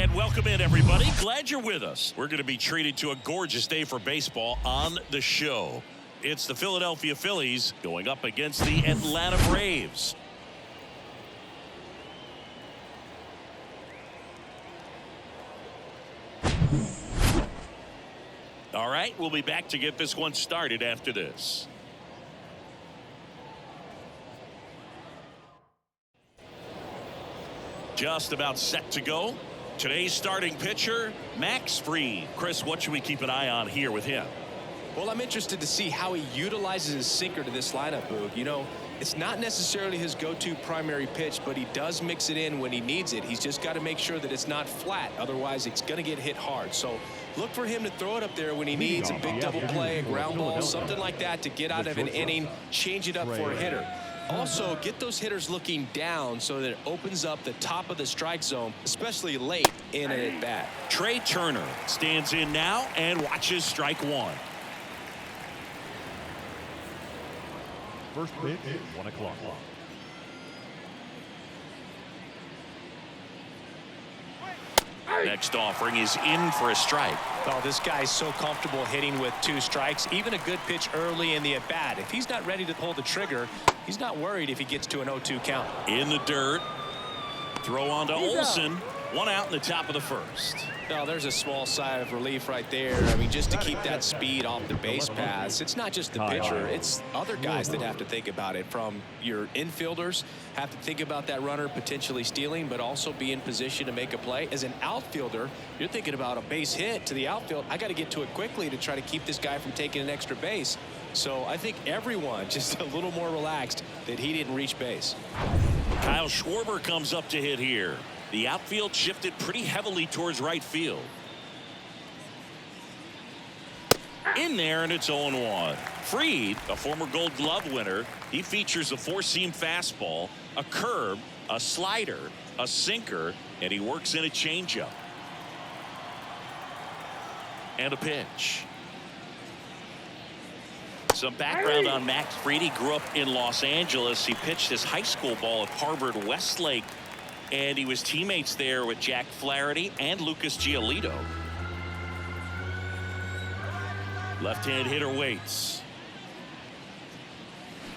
And welcome in, everybody. Glad you're with us. We're going to be treated to a gorgeous day for baseball on the show. It's the Philadelphia Phillies going up against the Atlanta Braves. All right, we'll be back to get this one started after this. Just about set to go. Today's starting pitcher, Max Fried. Chris, what should we keep an eye on here with him? Well, I'm interested to see how he utilizes his sinker to this lineup, Boog. You know, it's not necessarily his go-to primary pitch, but he does mix it in when he needs it. He's just got to make sure that it's not flat. Otherwise, it's going to get hit hard. So look for him to throw it up there when he needs a big double play, a ground ball, something like that to get out of an inning, change it up for a hitter. Also, get those hitters looking down so that it opens up the top of the strike zone, especially late in an at-bat. Trey Turner stands in now and watches strike one. First pitch, 1 o'clock. Next offering is in for a strike. Oh, this guy's so comfortable hitting with 2 strikes, even a good pitch early in the at-bat. If he's not ready to pull the trigger, he's not worried if he gets to an 0-2 count. In the dirt. Throw on to Olsen. 1 out in the top of the first. No, there's a small sigh of relief right there. I mean, just to keep that speed off the base paths. It's not just the pitcher. It's other guys that have to think about it. From your infielders have to think about that runner potentially stealing, but also be in position to make a play. As an outfielder, you're thinking about a base hit to the outfield. I got to get to it quickly to try to keep this guy from taking an extra base. So I think everyone just a little more relaxed that he didn't reach base. Kyle Schwarber comes up to hit here. The outfield shifted pretty heavily towards right field. In there, and it's 0-1. Fried, a former Gold Glove winner, he features a 4-seam fastball, a curve, a slider, a sinker, and he works in a changeup. And a pitch. Some background on Max Fried. He grew up in Los Angeles. He pitched his high school ball at Harvard Westlake, and he was teammates there with Jack Flaherty and Lucas Giolito. Left-hand hitter waits.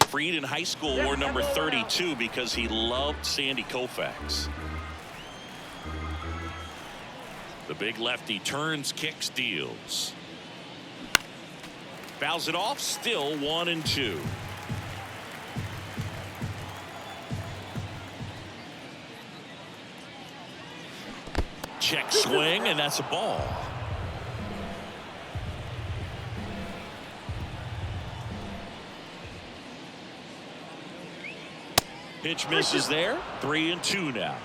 Fried in high school wore number 32 because he loved Sandy Koufax. The big lefty turns, kicks, deals. Fouls it off, still 1-2. Check swing, and that's a ball. Pitch misses there. 3-2 now.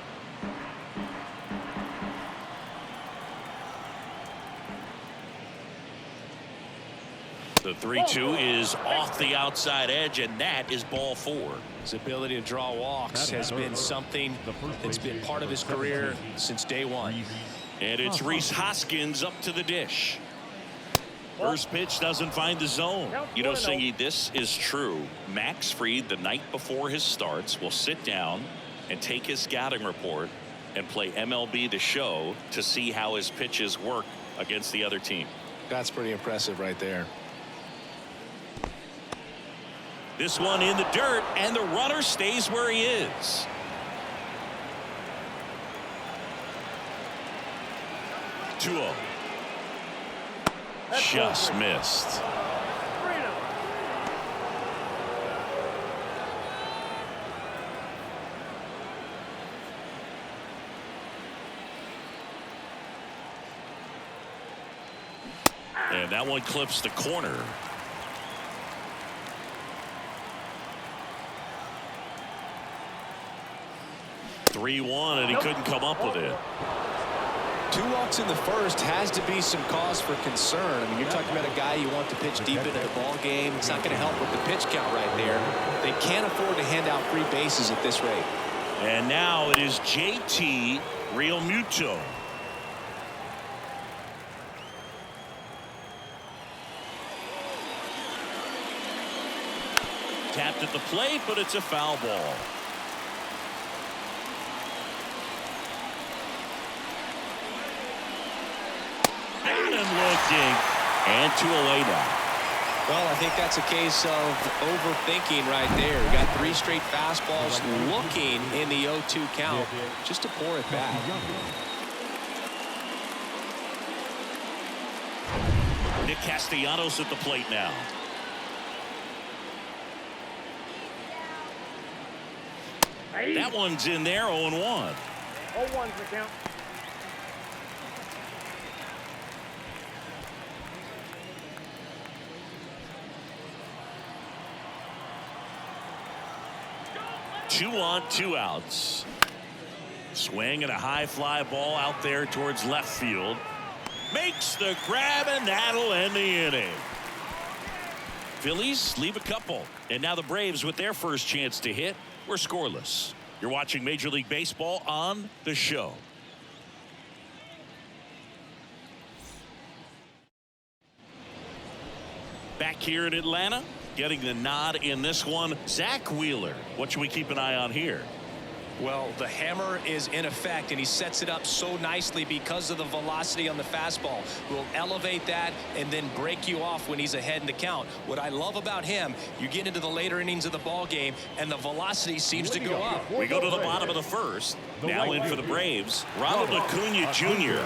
The 3-2 is off the outside edge, and that is ball 4. His ability to draw walks has been something that's been part of his career since day one. And it's Rhys Hoskins up to the dish. First pitch doesn't find the zone. You know, Singy, this is true. Max Fried, the night before his starts, will sit down and take his scouting report and play MLB The Show to see how his pitches work against the other team. That's pretty impressive right there. This one in the dirt, and the runner stays where he is. Two-0. Just missed. And that one clips the corner. (3-1), and he couldn't come up with it. 2 walks in the first has to be some cause for concern. I mean, you're talking about a guy you want to pitch deep into the ball game. It's not going to help with the pitch count right there. They can't afford to hand out free bases at this rate. And now it is JT Realmuto. Tapped at the plate, but it's a foul ball. and looking. And 2 away now. Well, I think that's a case of overthinking right there. You got 3 straight fastballs looking in the 0-2 count just to pour it back. Nick Castellanos at the plate now. That one's in there, 0-1. 0-1's the count. Two on, 2 outs. Swing and a high fly ball out there towards left field. Makes the grab, and that'll end the inning. Phillies leave a couple. And now the Braves with their first chance to hit. We're scoreless. You're watching Major League Baseball on The Show. Back here in Atlanta, getting the nod in this one, Zach Wheeler. What should we keep an eye on here? Well, the hammer is in effect, and he sets it up so nicely because of the velocity on the fastball. Will elevate that and then break you off when he's ahead in the count. What I love about him, you get into the later innings of the ball game, and the velocity seems to go up. We go to the bottom of the first. Now in for the Braves, Ronald Acuna Jr.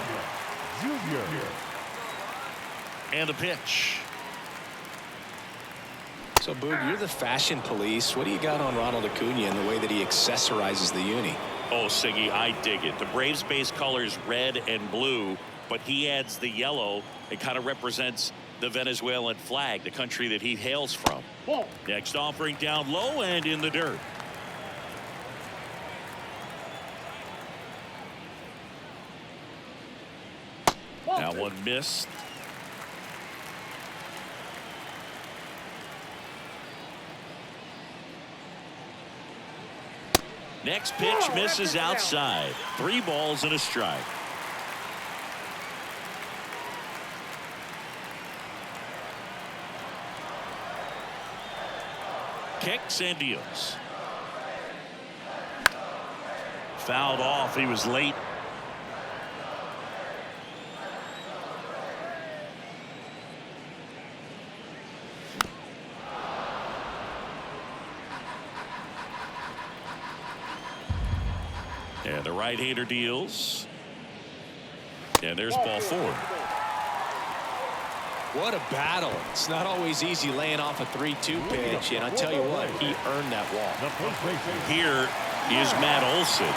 And the pitch. So, Boog, you're the fashion police. What do you got on Ronald Acuna and the way that he accessorizes the uni? Oh, Siggy, I dig it. The Braves base colors red and blue, but he adds the yellow. It kind of represents the Venezuelan flag, the country that he hails from. Next offering down low and in the dirt. That one missed. Next pitch misses outside. 3 balls and a strike. Kicks and deals. Fouled off. He was late. And the right-hander deals. And there's ball 4. What a battle. It's not always easy laying off a 3-2 pitch, and I tell you what, he earned that walk. Here is Matt Olson.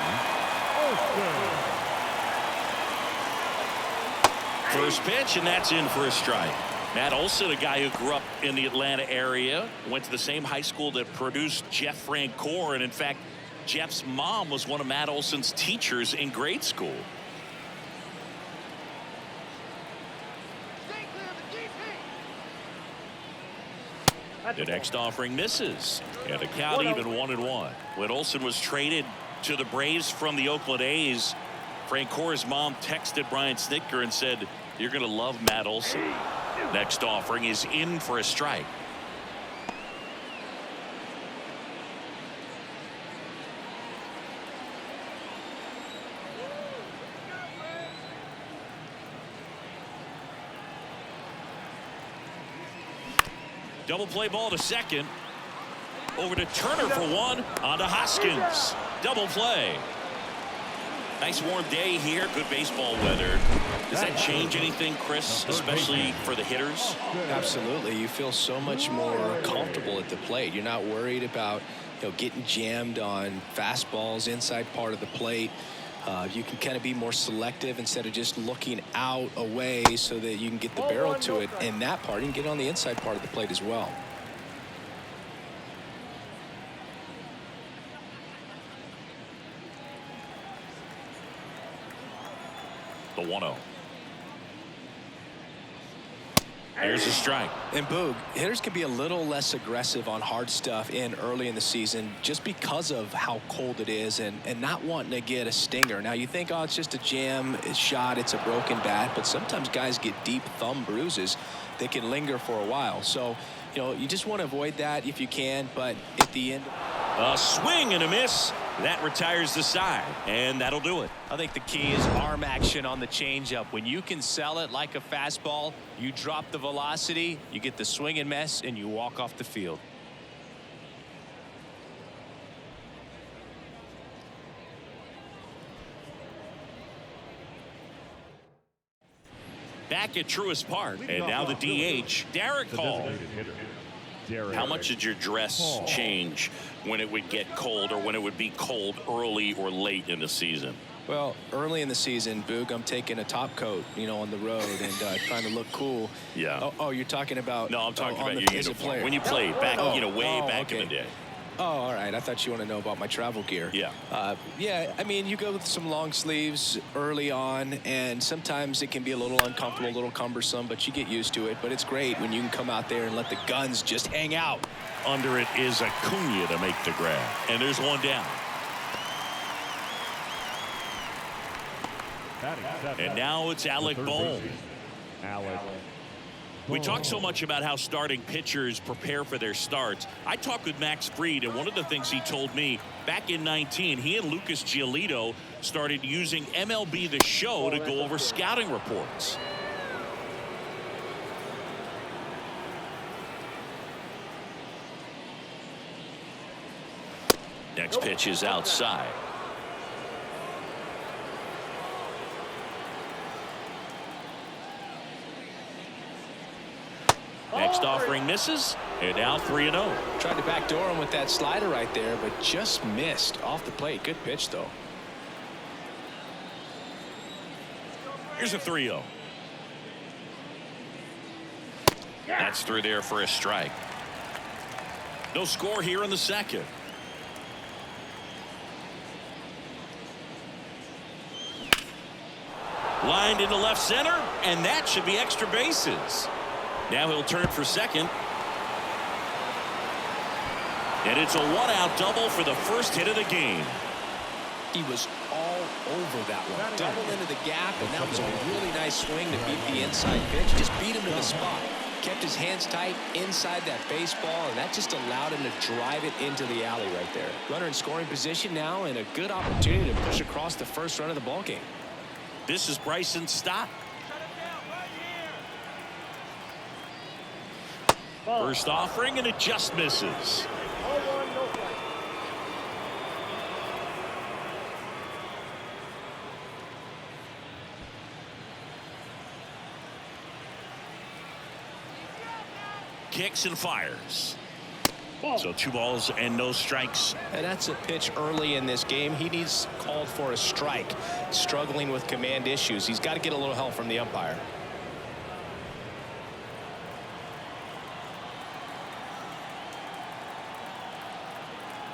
First pitch, and that's in for a strike. Matt Olson, a guy who grew up in the Atlanta area, went to the same high school that produced Jeff Francoeur, and in fact, Jeff's mom was one of Matt Olson's teachers in grade school. The next offering misses, and the count even 1-1. When Olson was traded to the Braves from the Oakland A's, Francoeur's mom texted Brian Snitker and said, "You're going to love Matt Olson." Next offering is in for a strike. Double play ball to second. Over to Turner for 1. On to Hoskins. Double play. Nice warm day here. Good baseball weather. Does that change anything, Chris, especially for the hitters? Absolutely. You feel so much more comfortable at the plate. You're not worried about, getting jammed on fastballs inside part of the plate. You can kind of be more selective instead of just looking out away so that you can get the barrel to it. And that part, you can get on the inside part of the plate as well. The 1-0. There's a strike. And Boog, hitters can be a little less aggressive on hard stuff early in the season just because of how cold it is and not wanting to get a stinger. Now you think, oh, it's just a jam shot, it's a broken bat, but sometimes guys get deep thumb bruises that can linger for a while. So, you just want to avoid that if you can, but at the end. A swing and a miss. That retires the side, and that'll do it. I think the key is arm action on the changeup. When you can sell it like a fastball, you drop the velocity, you get the swing and miss, and you walk off the field. Back at Truist Park, and now the DH, Derek Hall. How much did your dress change when it would get cold or when it would be cold early or late in the season? Well, early in the season, Boog, I'm taking a top coat, you know, on the road and trying to look cool. Yeah. Oh, you're talking about? No, I'm talking about your uniform. When you played back, way back in the day. Oh, all right. I thought you want to know about my travel gear. Yeah. Yeah, I mean, you go with some long sleeves early on, and sometimes it can be a little uncomfortable, a little cumbersome, but you get used to it. But it's great when you can come out there and let the guns just hang out. Under it is Acuna to make the grab, and there's one down. And now it's Alec Bohm. We talk so much about how starting pitchers prepare for their starts. I talked with Max Fried, and one of the things he told me back in 19, he and Lucas Giolito started using MLB The Show to go over scouting reports. Next pitch is outside. Next offering misses, and now 3-0. Tried to backdoor him with that slider right there, but just missed off the plate. Good pitch, though. Here's a 3-0. That's through there for a strike. No score here in the second. Lined into left center, and that should be extra bases. Now he'll turn for second. And it's a one-out double for the first hit of the game. He was all over that one. Doubled into the gap, and that was a really nice swing to beat the inside pitch. Just beat him to the spot. Kept his hands tight inside that baseball, and that just allowed him to drive it into the alley right there. Runner in scoring position now, and a good opportunity to push across the first run of the ballgame. This is Bryson Stott. First offering, and it just misses. Kicks and fires. So 2 balls and no strikes. And that's a pitch early in this game. He needs called for a strike. Struggling with command issues. He's got to get a little help from the umpire.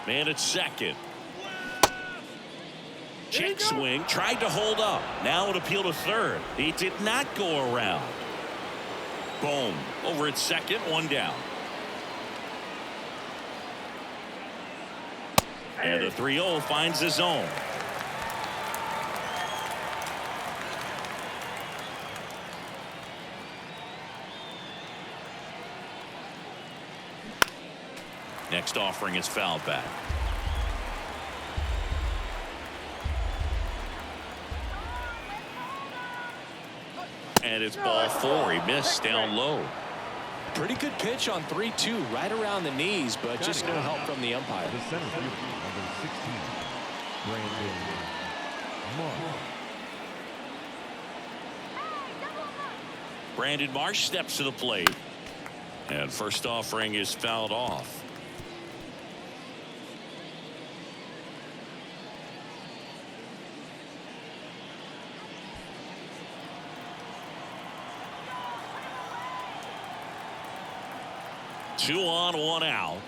Man at second. Check swing, tried to hold up. Now an appeal to third. He did not go around. Boom. Over at second, one down. And the 3-0 finds the zone. Next offering is fouled back. And it's ball 4. He missed down low. Pretty good pitch on 3-2, right around the knees, but just no help from the umpire. The center fielder, number 16, Brandon Marsh. Brandon Marsh steps to the plate. And first offering is fouled off. Two on, one out.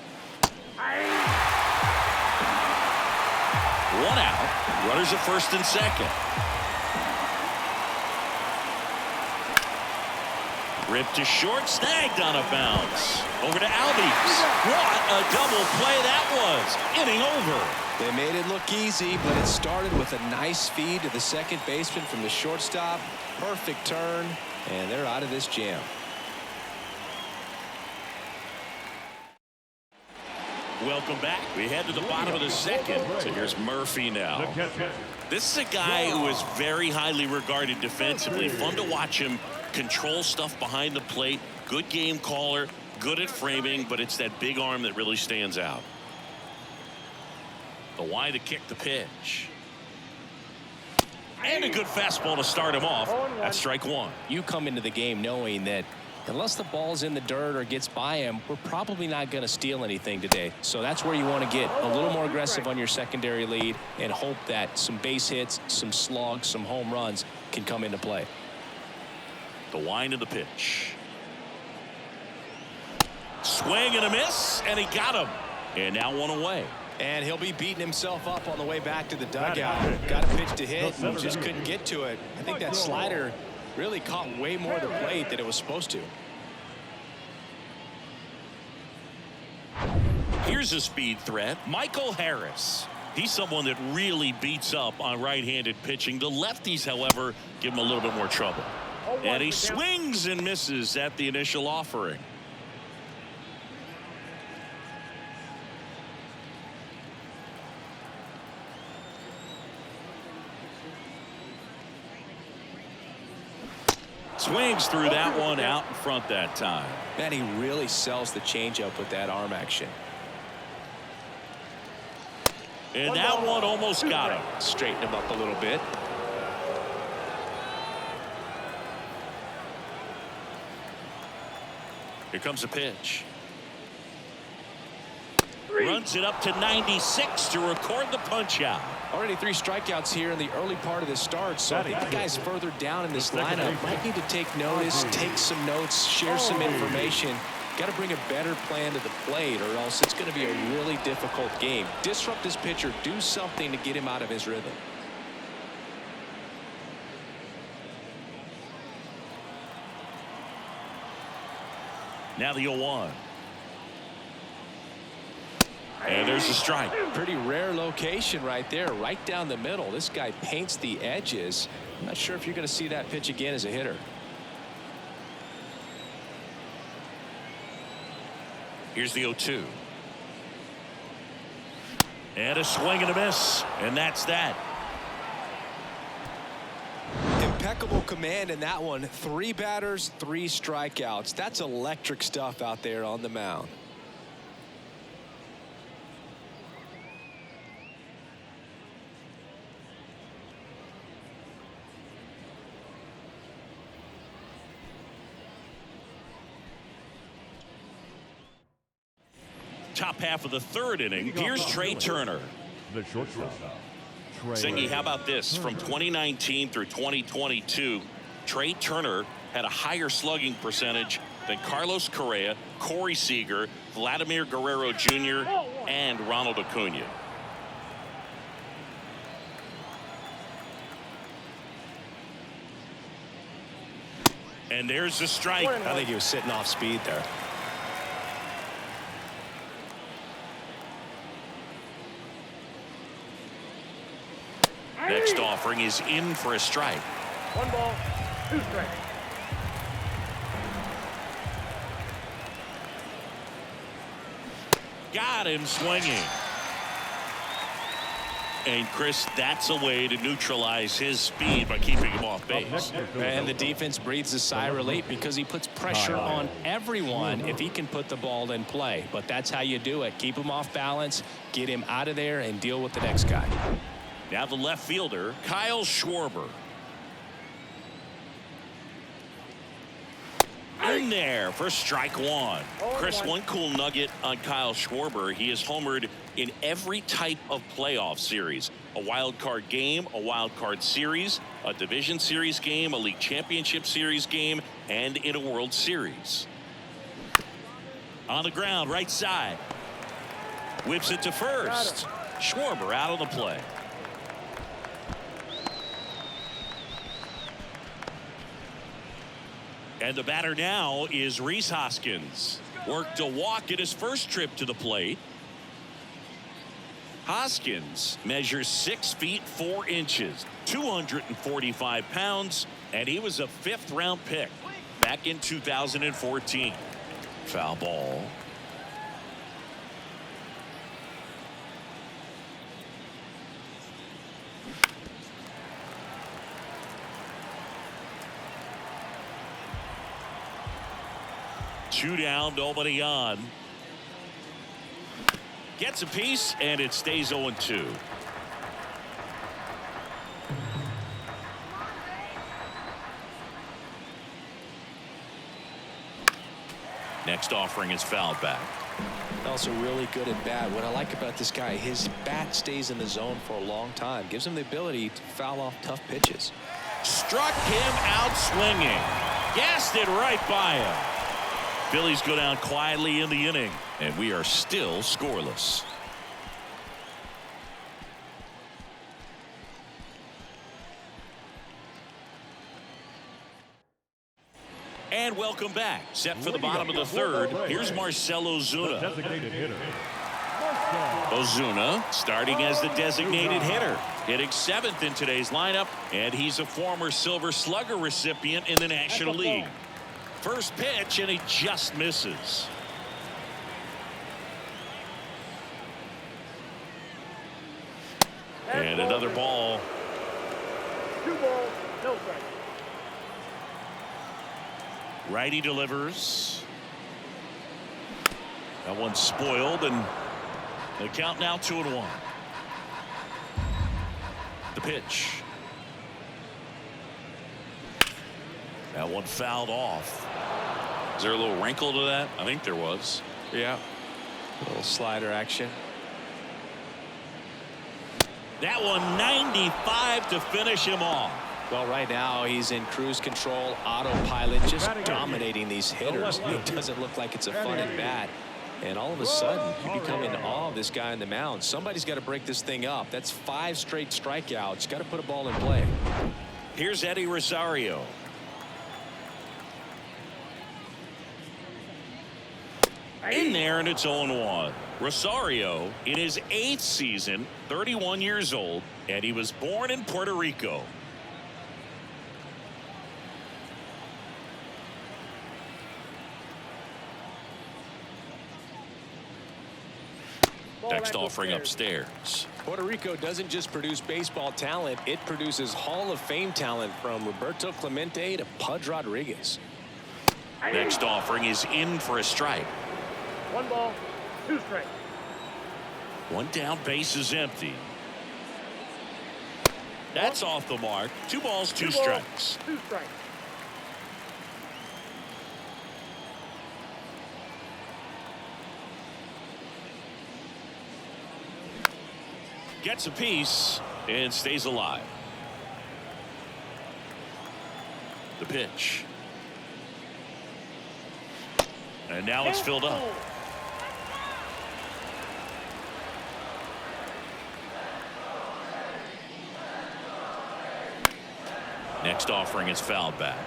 One out. Runners at first and second. Ripped to short, snagged on a bounce. Over to Albies. What a double play that was. Inning over. They made it look easy, but it started with a nice feed to the second baseman from the shortstop. Perfect turn, and they're out of this jam. Welcome back. We head to the bottom of the second. So here's Murphy now. This is a guy who is very highly regarded defensively. Fun to watch him control stuff behind the plate. Good game caller, good at framing, but it's that big arm that really stands out. The wide to kick the pitch. And a good fastball to start him off. That's strike one. You come into the game knowing that unless the ball's in the dirt or gets by him, we're probably not going to steal anything today. So that's where you want to get a little more aggressive on your secondary lead and hope that some base hits, some slugs, some home runs can come into play. The wind of the pitch. Swing and a miss, and he got him. And now one away. And he'll be beating himself up on the way back to the dugout. Got a pitch to hit and just couldn't get to it. I think that slider really caught way more of the plate than it was supposed to. Here's a speed threat, Michael Harris. He's someone that really beats up on right-handed pitching. The lefties, however, give him a little bit more trouble. And he swings and misses at the initial offering. Swings through that one, out in front that time. Man, he really sells the changeup with that arm action. And that one almost got him. Straighten him up a little bit. Here comes a pitch. Runs it up to 96 to record the punch out. Already 3 strikeouts here in the early part of the start, so I think the guys further down in this lineup might need to take notice, take some notes, share some information. Got to bring a better plan to the plate, or else it's going to be a really difficult game. Disrupt this pitcher, do something to get him out of his rhythm. Now the 0-1. And there's a strike. Pretty rare location right there, right down the middle. This guy paints the edges. I'm not sure if you're going to see that pitch again as a hitter. Here's the 0-2. And a swing and a miss. And that's that. Impeccable command in that one. 3 batters, 3 strikeouts. That's electric stuff out there on the mound. Top half of the 3rd inning. Here's Trey Turner. The shortstop. Singy, how about this? From 2019 through 2022, Trey Turner had a higher slugging percentage than Carlos Correa, Corey Seager, Vladimir Guerrero Jr., and Ronald Acuna. And there's the strike. I think he was sitting off speed there. Next offering is in for a strike. 1 ball, 2 strikes. Got him swinging. And Chris, that's a way to neutralize his speed by keeping him off base. And the defense breathes a sigh of relief because he puts pressure on everyone if he can put the ball in play. But that's how you do it. Keep him off balance, get him out of there, and deal with the next guy. Now the left fielder, Kyle Schwarber. In there for strike 1. Chris, one cool nugget on Kyle Schwarber. He has homered in every type of playoff series. A wild card game, a wild card series, a division series game, a league championship series game, and in a World Series. On the ground, right side. Whips it to first. Schwarber out of the play. And the batter now is Rhys Hoskins. Worked a walk at his first trip to the plate. Hoskins measures 6 feet 4 inches, 245 pounds, and he was a 5th round pick back in 2014. Foul ball. 2 down, nobody on. Gets a piece, and it stays 0-2. Next offering is fouled back. Also really good at bat. What I like about this guy, his bat stays in the zone for a long time. Gives him the ability to foul off tough pitches. Struck him out swinging. Gassed it right by him. Phillies go down quietly in the inning, and we are still scoreless. And welcome back. Set for the bottom of the third. Here's Marcell Ozuna. Designated hitter. Ozuna starting as the designated hitter, hitting 7th in today's lineup, and he's a former Silver Slugger recipient in the National League. First pitch, and he just misses. And another ball. 2 balls, no strikes. Righty delivers. That one's spoiled, and the count now 2-1. The pitch. That one fouled off. Is there a little wrinkle to that? I think there was. Yeah. A little slider action. That one 95 to finish him off. Well, right now he's in cruise control, autopilot, just dominating these hitters. It doesn't look like it's a fun at bat. And all of a sudden, you become in awe of this guy on the mound. Somebody's got to break this thing up. That's 5 straight strikeouts. Got to put a ball in play. Here's Eddie Rosario. In there, and it's 0-1. Rosario in his 8th season, 31 years old, and he was born in Puerto Rico. Next offering upstairs. Puerto Rico doesn't just produce baseball talent, it produces Hall of Fame talent from Roberto Clemente to Pudge Rodriguez. Next offering is in for a strike. 1 ball, 2 strikes. 1 down, base is empty. That's off the mark. 2 balls, 2 strikes. 2 strikes. Gets a piece and stays alive. The pitch. And now it's filled up. Next offering is fouled back.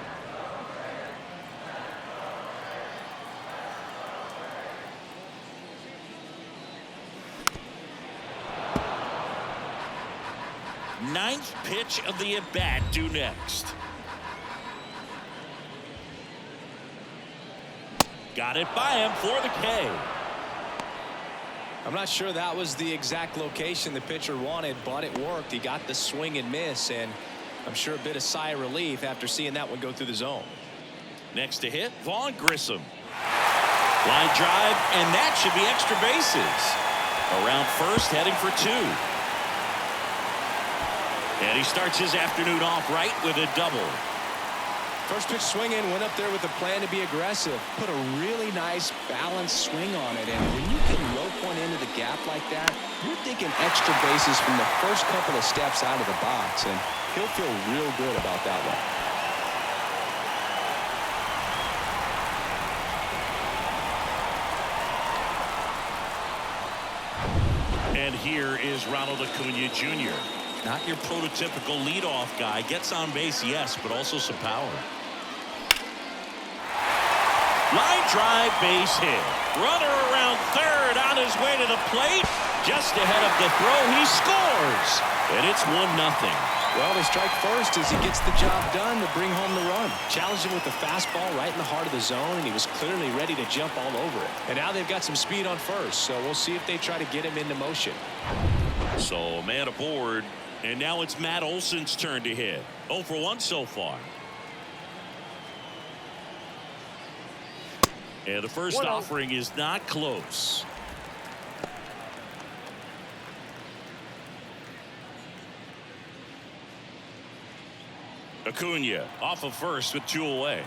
Ninth pitch of the at-bat due next. Got it by him for the K. I'm not sure that was the exact location the pitcher wanted, but it worked. He got the swing and miss, and I'm sure a bit of sigh of relief after seeing that one go through the zone. Next to hit, Vaughn Grissom. Line drive, and that should be extra bases. Around first, heading for 2. And he starts his afternoon off right with a double. First pitch swinging, went up there with a plan to be aggressive. Put a really nice balanced swing on it. And when you can rope one into the gap like that, you're thinking extra bases from the first couple of steps out of the box. And he'll feel real good about that one. And here is Ronald Acuna Jr. Not your prototypical leadoff guy. Gets on base, yes, but also some power. Line drive, base hit. Runner around third on his way to the plate. Just ahead of the throw, he scores. And it's 1-0. Well, they strike first as he gets the job done to bring home the run. Challenged him with the fastball right in the heart of the zone, and he was clearly ready to jump all over it. And now they've got some speed on first, so we'll see if they try to get him into motion. So, man aboard. And now it's Matt Olson's turn to hit. 0 for 1 so far. And the first offering is not close. Acuna off of first with 2 away.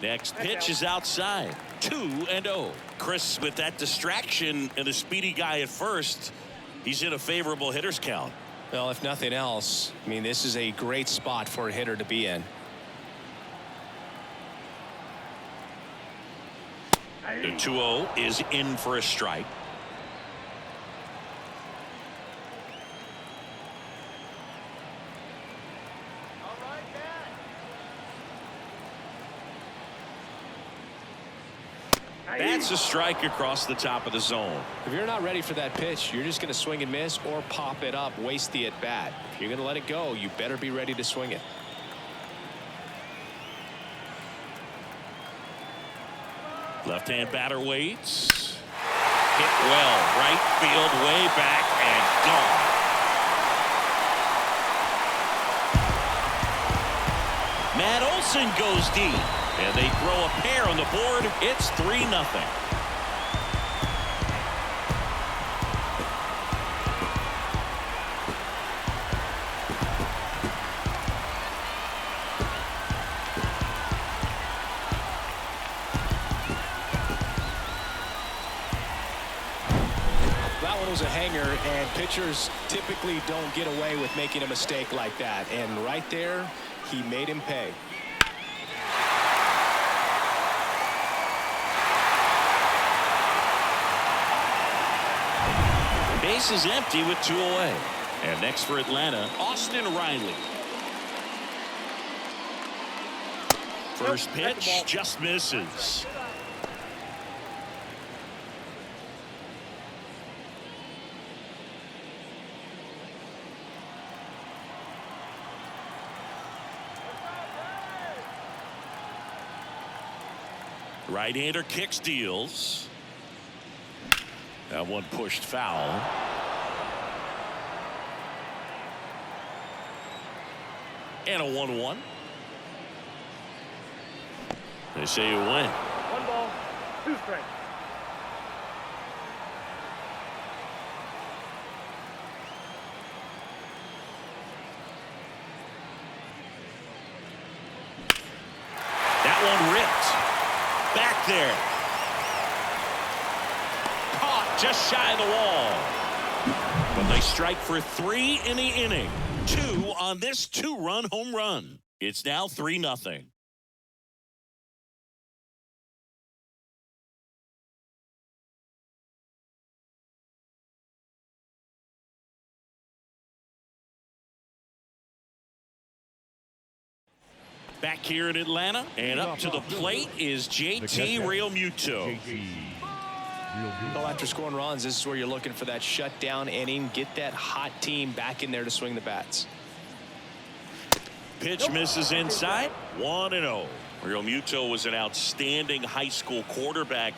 Next pitch is outside. 2-0. Chris, with that distraction and a speedy guy at first, he's in a favorable hitter's count. Well, if nothing else, I mean, this is a great spot for a hitter to be in. The 2-0 is in for a strike. That's a strike across the top of the zone. If you're not ready for that pitch, you're just going to swing and miss or pop it up, waste the at bat. If you're going to let it go, you better be ready to swing it. Left-hand batter waits. Hit well, right field, way back, and gone. Matt Olson goes deep, and they throw a pair on the board. It's 3-0. That one was a hanger, and pitchers typically don't get away with making a mistake like that. And right there, he made him pay. Base is empty with 2 away. And next for Atlanta, Austin Riley. First pitch just misses. Right-hander kicks, deals. That one pushed foul. And a 1-1. They say you win. 1 ball, 2 strikes. That one ripped. Back there. Caught just shy of the wall. But they strike for 3 in the inning. 2 on this 2-run home run. It's now 3-0. Back here in Atlanta, and up to the plate is JT Realmuto. Well, after scoring runs, this is where you're looking for that shutdown inning. Get that hot team back in there to swing the bats. Pitch misses inside. 1-0. Realmuto was an outstanding high school quarterback.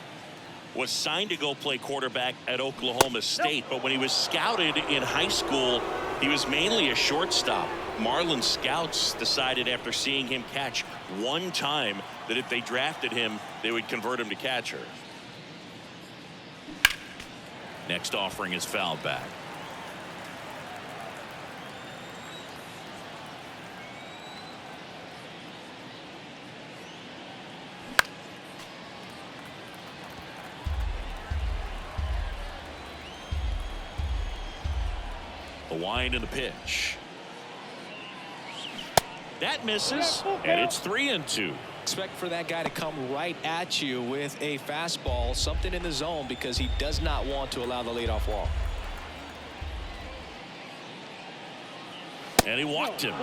Was signed to go play quarterback at Oklahoma State, but when he was scouted in high school, he was mainly a shortstop. Marlins scouts decided after seeing him catch one time that if they drafted him, they would convert him to catcher. Next offering is fouled back. The wind and the pitch. That misses, and it's 3-2. Expect for that guy to come right at you with a fastball, something in the zone, because he does not want to allow the leadoff walk. And he walked him.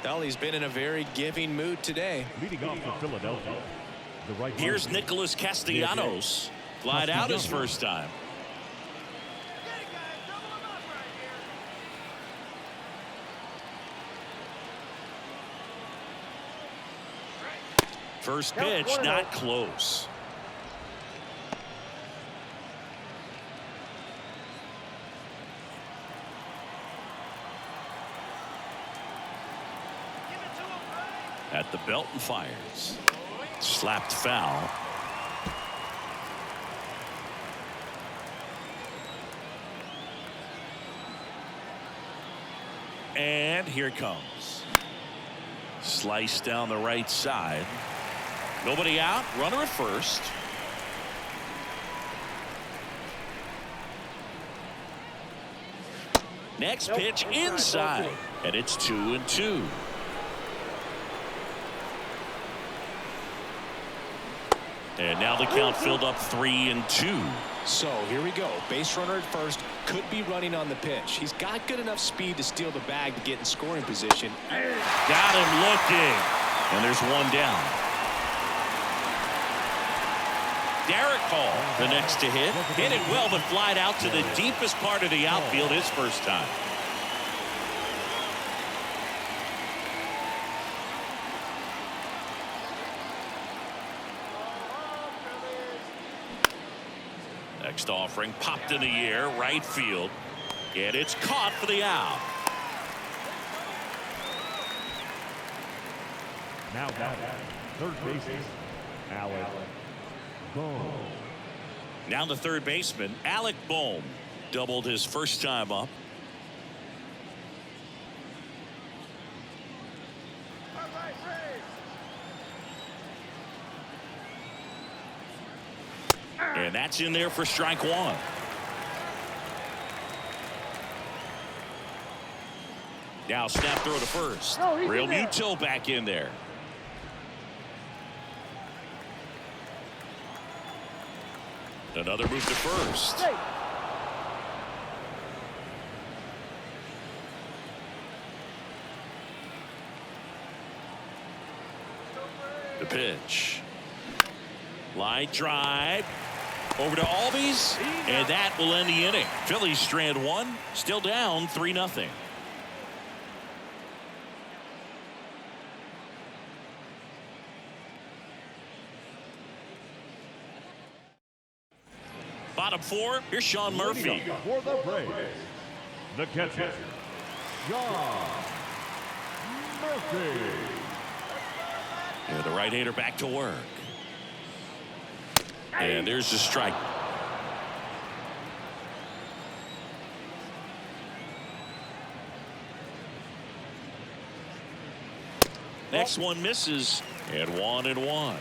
Well, he's been in a very giving mood today. Leading off for Philadelphia. The right Here's Nicholas Castellanos. Flied out his first time. First pitch, not close. The belt and fires. Slapped foul. And here it comes. Sliced down the right side. Nobody out. Runner at first. Next pitch inside. And it's 2-2. And now the count filled up 3-2. So here we go. Base runner at first. Could be running on the pitch. He's got good enough speed to steal the bag to get in scoring position. Got him looking. And there's one down. Derek Hall, the next to hit. Hit it well, but flied out to the deepest part of the outfield his first time. Next offering popped in the air, right field. And it's caught for the out. Now batting, third baseman, Alec Bohm. Now the third baseman, Alec Bohm, doubled his first time up. And that's in there for strike one. Now snap throw to first. Real Muto back in there. Another move to first. The pitch. Line drive. Over to Albies, and that will end the inning. Phillies strand one, still down 3-0. Bottom four, here's Sean Murphy. For the Braves, the catcher, Sean Murphy. And the right-hander back to work. And there's the strike. Next one misses, and 1-1.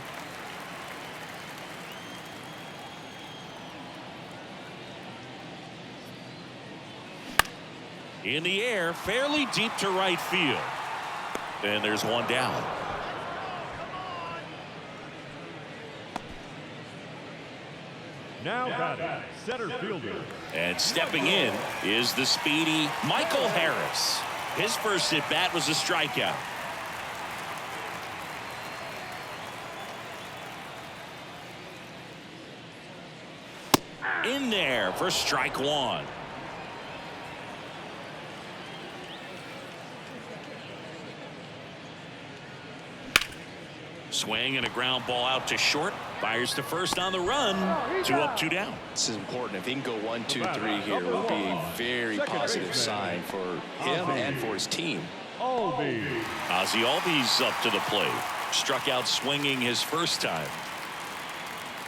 In the air, fairly deep to right field. And there's one down. Now batting, center fielder. And stepping in is the speedy Michael Harris. His first at bat was a strikeout. In there for strike one. Swing and a ground ball out to short. Fires to first on the run. 2 up, 2 down. This is important. If he can go 1, 2, 3 here, it will be a very positive sign for him and for his team. Albies. Ozzie Albies up to the plate. Struck out swinging his first time.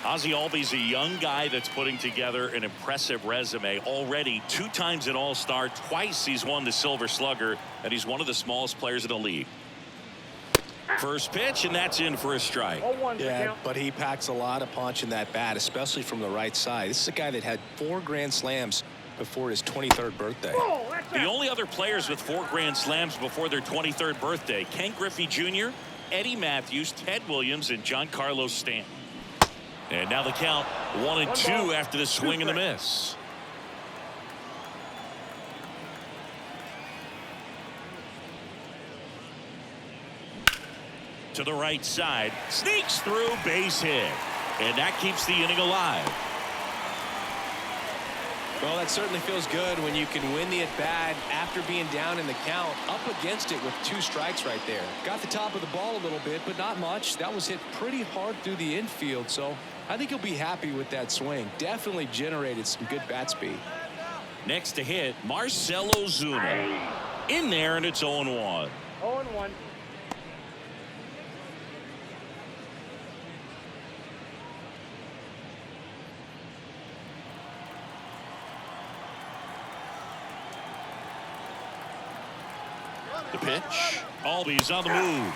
Ozzie Albies, a young guy that's putting together an impressive resume. Already 2 times an All-Star. Twice he's won the Silver Slugger, and he's one of the smallest players in the league. First pitch, and that's in for a strike. Yeah, but he packs a lot of punch in that bat, especially from the right side. This is a guy that had 4 grand slams before his 23rd birthday. The only other players with 4 grand slams before their 23rd birthday: Ken Griffey Jr., Eddie Matthews, Ted Williams, and Giancarlo Stanton. And now the count 1-2 after the swing and the miss. To the right side, sneaks through, base hit, and that keeps the inning alive. Well, that certainly feels good when you can win the at-bat after being down in the count, up against it with 2 strikes right there. Got the top of the ball a little bit, but not much. That was hit pretty hard through the infield, so I think he'll be happy with that swing. Definitely generated some good bat speed. Next to hit, Marcell Ozuna. In there, and it's 0-1. 0-1. The pitch. Albies on the move.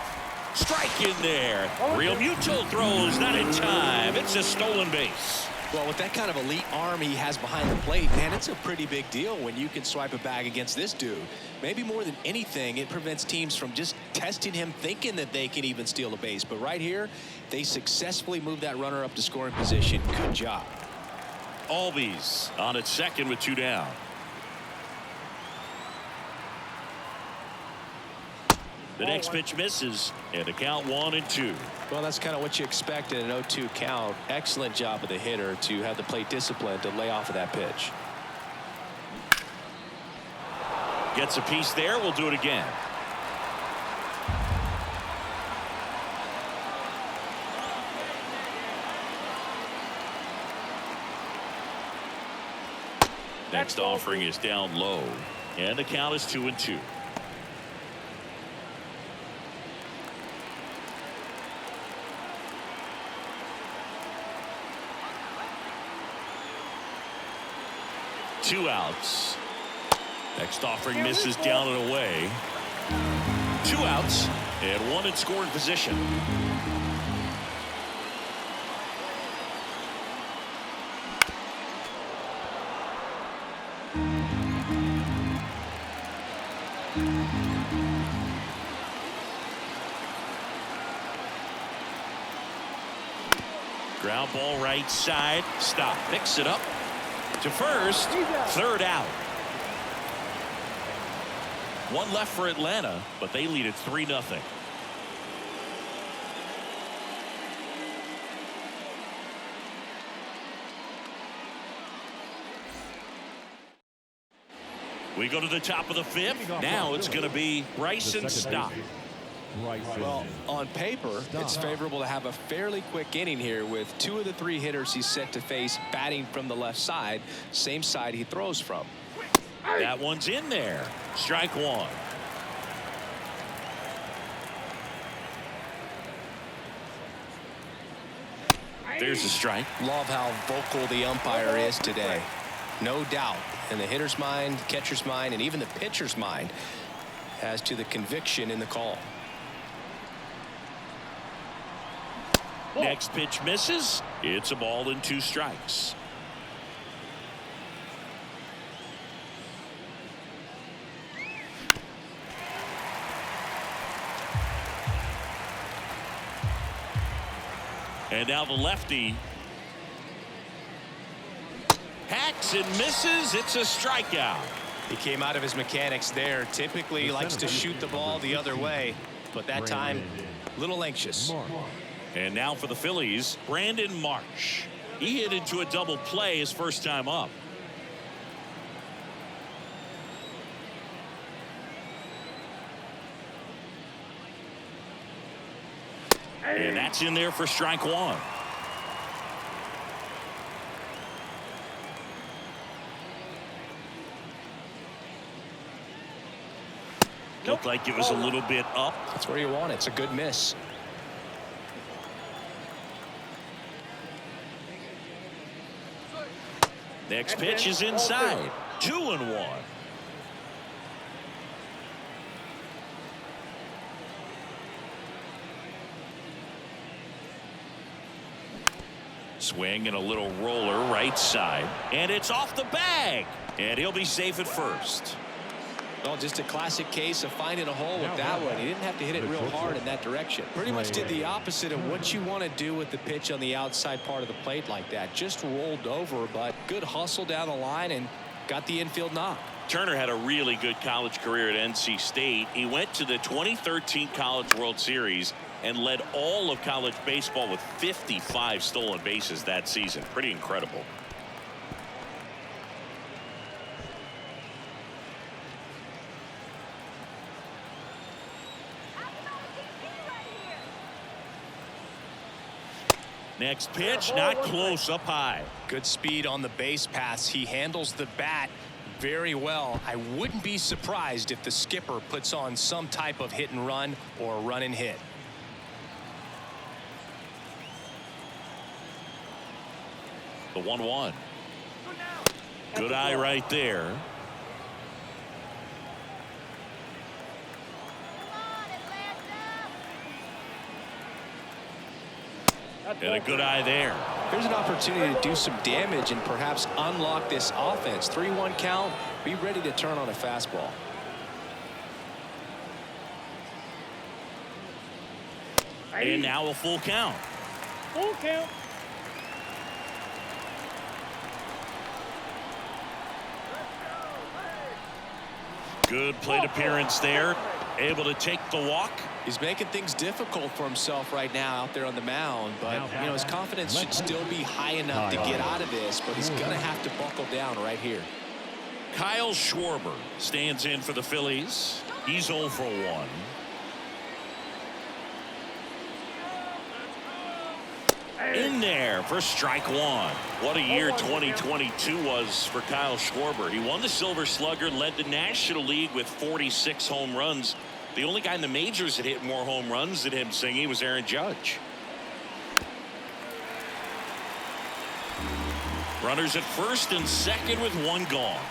Strike in there. Real Muto throws not in time. It's a stolen base. Well, with that kind of elite arm he has behind the plate, man, it's a pretty big deal when you can swipe a bag against this dude. Maybe more than anything, it prevents teams from just testing him, thinking that they can even steal a base. But right here, they successfully moved that runner up to scoring position. Good job. Albies on at second with 2 down. The next pitch misses, and the count 1-2. Well, that's kind of what you expect in an 0-2 count. Excellent job of the hitter to have the plate discipline to lay off of that pitch. Gets a piece there. We'll do it again. Next offering is down low, and the count is 2-2. Two outs. Next offering misses down and away. 2 outs and 1 in scoring position. Ground ball right side. Stop. Picks it up to first. 3rd out. 1 left for Atlanta, but they lead it 3-0. We go to the top of the 5th. Now it's going to be Bryson Stott. Well, on paper, it's favorable to have a fairly quick inning here with 2 of the 3 hitters he's set to face batting from the left side, same side he throws from. That one's in there. Strike 1. There's a strike. Love how vocal the umpire is today. No doubt in the hitter's mind, catcher's mind, and even the pitcher's mind as to the conviction in the call. Next pitch misses. It's a ball and 2 strikes. And now the lefty hacks and misses. It's a strikeout. He came out of his mechanics there. Typically likes to shoot the ball the other way, but that time a little anxious. And now for the Phillies, Brandon Marsh. He hit into a double play his first time up. And that's in there for strike 1. Looked like it was a little bit up. That's where you want it. It's a good miss. Next pitch is inside. 2-1. Swing and a little roller right side. And it's off the bag. And he'll be safe at first. Well, just a classic case of finding a hole with that one. He didn't have to hit it real hard in that direction. Pretty much did the opposite of what you want to do with the pitch on the outside part of the plate like that. Just rolled over, but good hustle down the line and got the infield knock. Turner had a really good college career at NC State. He went to the 2013 College World Series and led all of college baseball with 55 stolen bases that season. Pretty incredible. Next pitch, not close, up high. Good speed on the base paths. He handles the bat very well. I wouldn't be surprised if the skipper puts on some type of hit and run or run and hit. The 1-1. Good eye right there. And a good eye there. Here's an opportunity to do some damage and perhaps unlock this offense. 3-1 count. Be ready to turn on a fastball. And now a full count. Full count. Good plate appearance there. Able to take the walk. He's making things difficult for himself right now out there on the mound, but you know his confidence should still be high enough to get out of this, but he's gonna have to buckle down right here. Kyle Schwarber stands in for the Phillies. He's 0 for 1. In there for strike one. What a year 2022 was for Kyle Schwarber. He won the Silver Slugger, led the National League with 46 home runs. The only guy in the majors that hit more home runs than him, Singy, was Aaron Judge. Runners at first and second with one gone.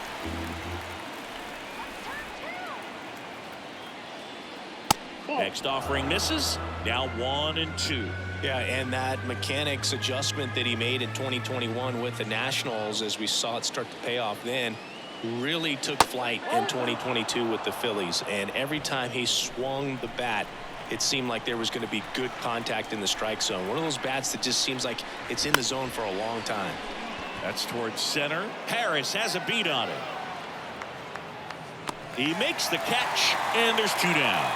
Next offering misses. Now 1-2. Yeah, and that mechanics adjustment that he made in 2021 with the Nationals, as we saw it start to pay off then, really took flight in 2022 with the Phillies. And every time he swung the bat, it seemed like there was going to be good contact in the strike zone. One of those bats that just seems like it's in the zone for a long time. That's towards center. Harris has a beat on it. He makes the catch, and there's 2 down.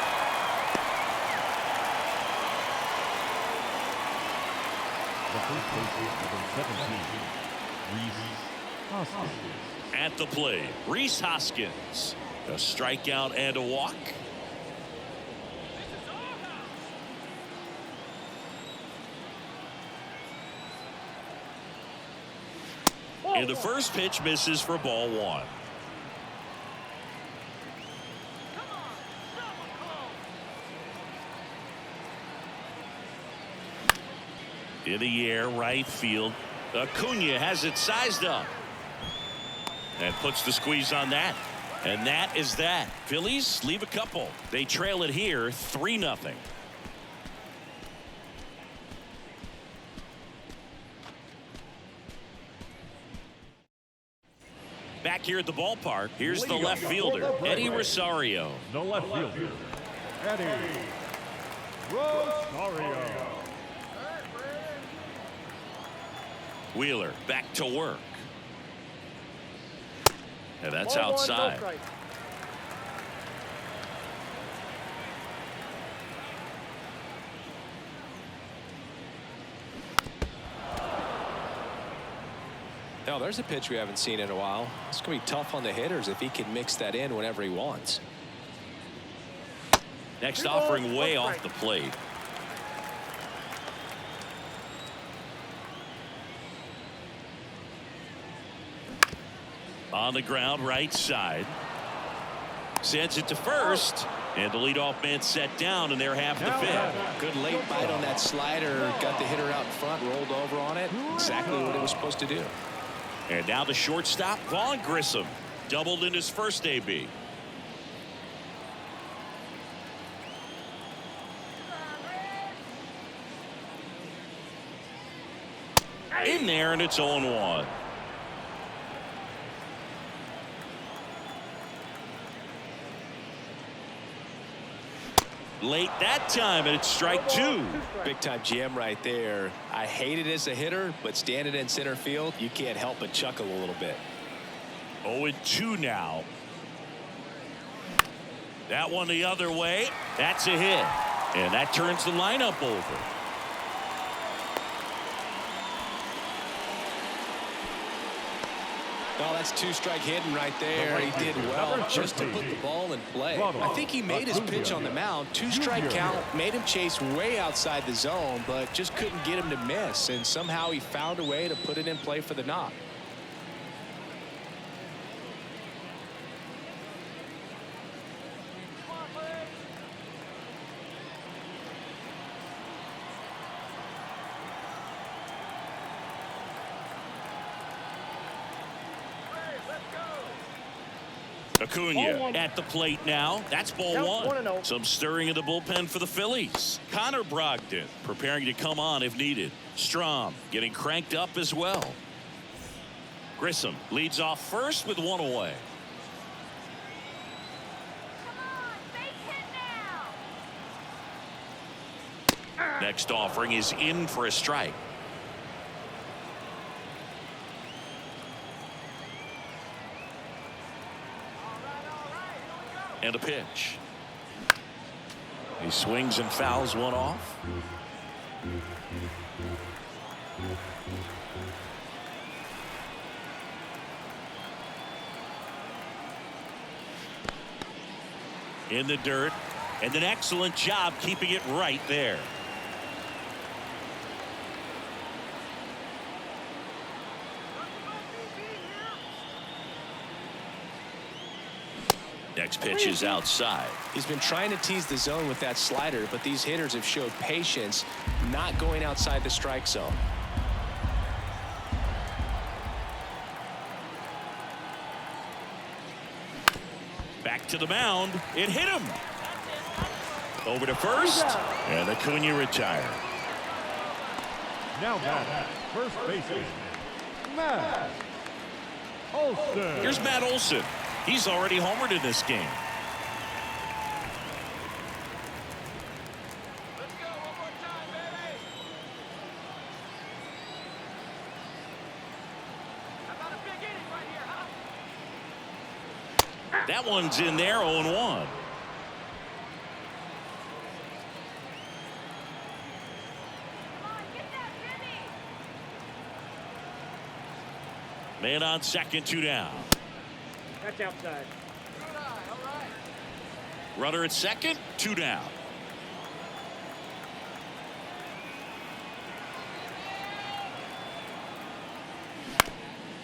The first baseman, number 17, Reese Hoskins. At the plate, Reese Hoskins. A strikeout and a walk. And the first pitch misses for ball 1. In the air, right field. Acuna has it sized up. And puts the squeeze on that. And that is that. Phillies leave a couple. They trail it here 3-0. Back here at the ballpark, here's the left fielder, Eddie Rosario. The left fielder, Eddie Rosario. Wheeler back to work. And that's outside. Now there's a pitch we haven't seen in a while. It's going to be tough on the hitters if he can mix that in whenever he wants. Next offering way off the plate. On the ground, right side. Sends it to first. And the leadoff man set down, and they're half the fifth. Good late bite on that slider. Got the hitter out in front, rolled over on it. Exactly what it was supposed to do. And now the shortstop, Vaughn Grissom. Doubled in his first AB. In there, and it's 0-1. Late that time, and it's strike 2. Big time jam right there. I hate it as a hitter, but standing in center field, you can't help but chuckle a little bit. 0-2 now. That one the other way. That's a hit. And that turns the lineup over. Well, that's 2-strike hitting right there. He did well just to put the ball in play. I think he made his pitch on the mound. 2-strike count made him chase way outside the zone, but just couldn't get him to miss. And somehow he found a way to put it in play for the knock. Acuna at the plate now. That's ball Count one. 1-0. Some stirring in the bullpen for the Phillies. Connor Brogdon preparing to come on if needed. Strom getting cranked up as well. Grissom leads off first with one away. Next offering is in for a strike. And a pitch. He swings and fouls one off. In the dirt, and an excellent job keeping it right there. Next pitch is outside. He's been trying to tease the zone with that slider, but these hitters have showed patience, not going outside the strike zone. Back to the mound. It hit him. Over to first, and Acuna retired. Now back, first baseman, Matt Olson. Here's Matt Olson. He's already homered in this game. Let's go one more time, baby. How about a big inning right here, huh? That one's in there, 0-1. Come on, get that, Jimmy. Man on second, 2 down. That's outside. All right. Runner at second, 2 down.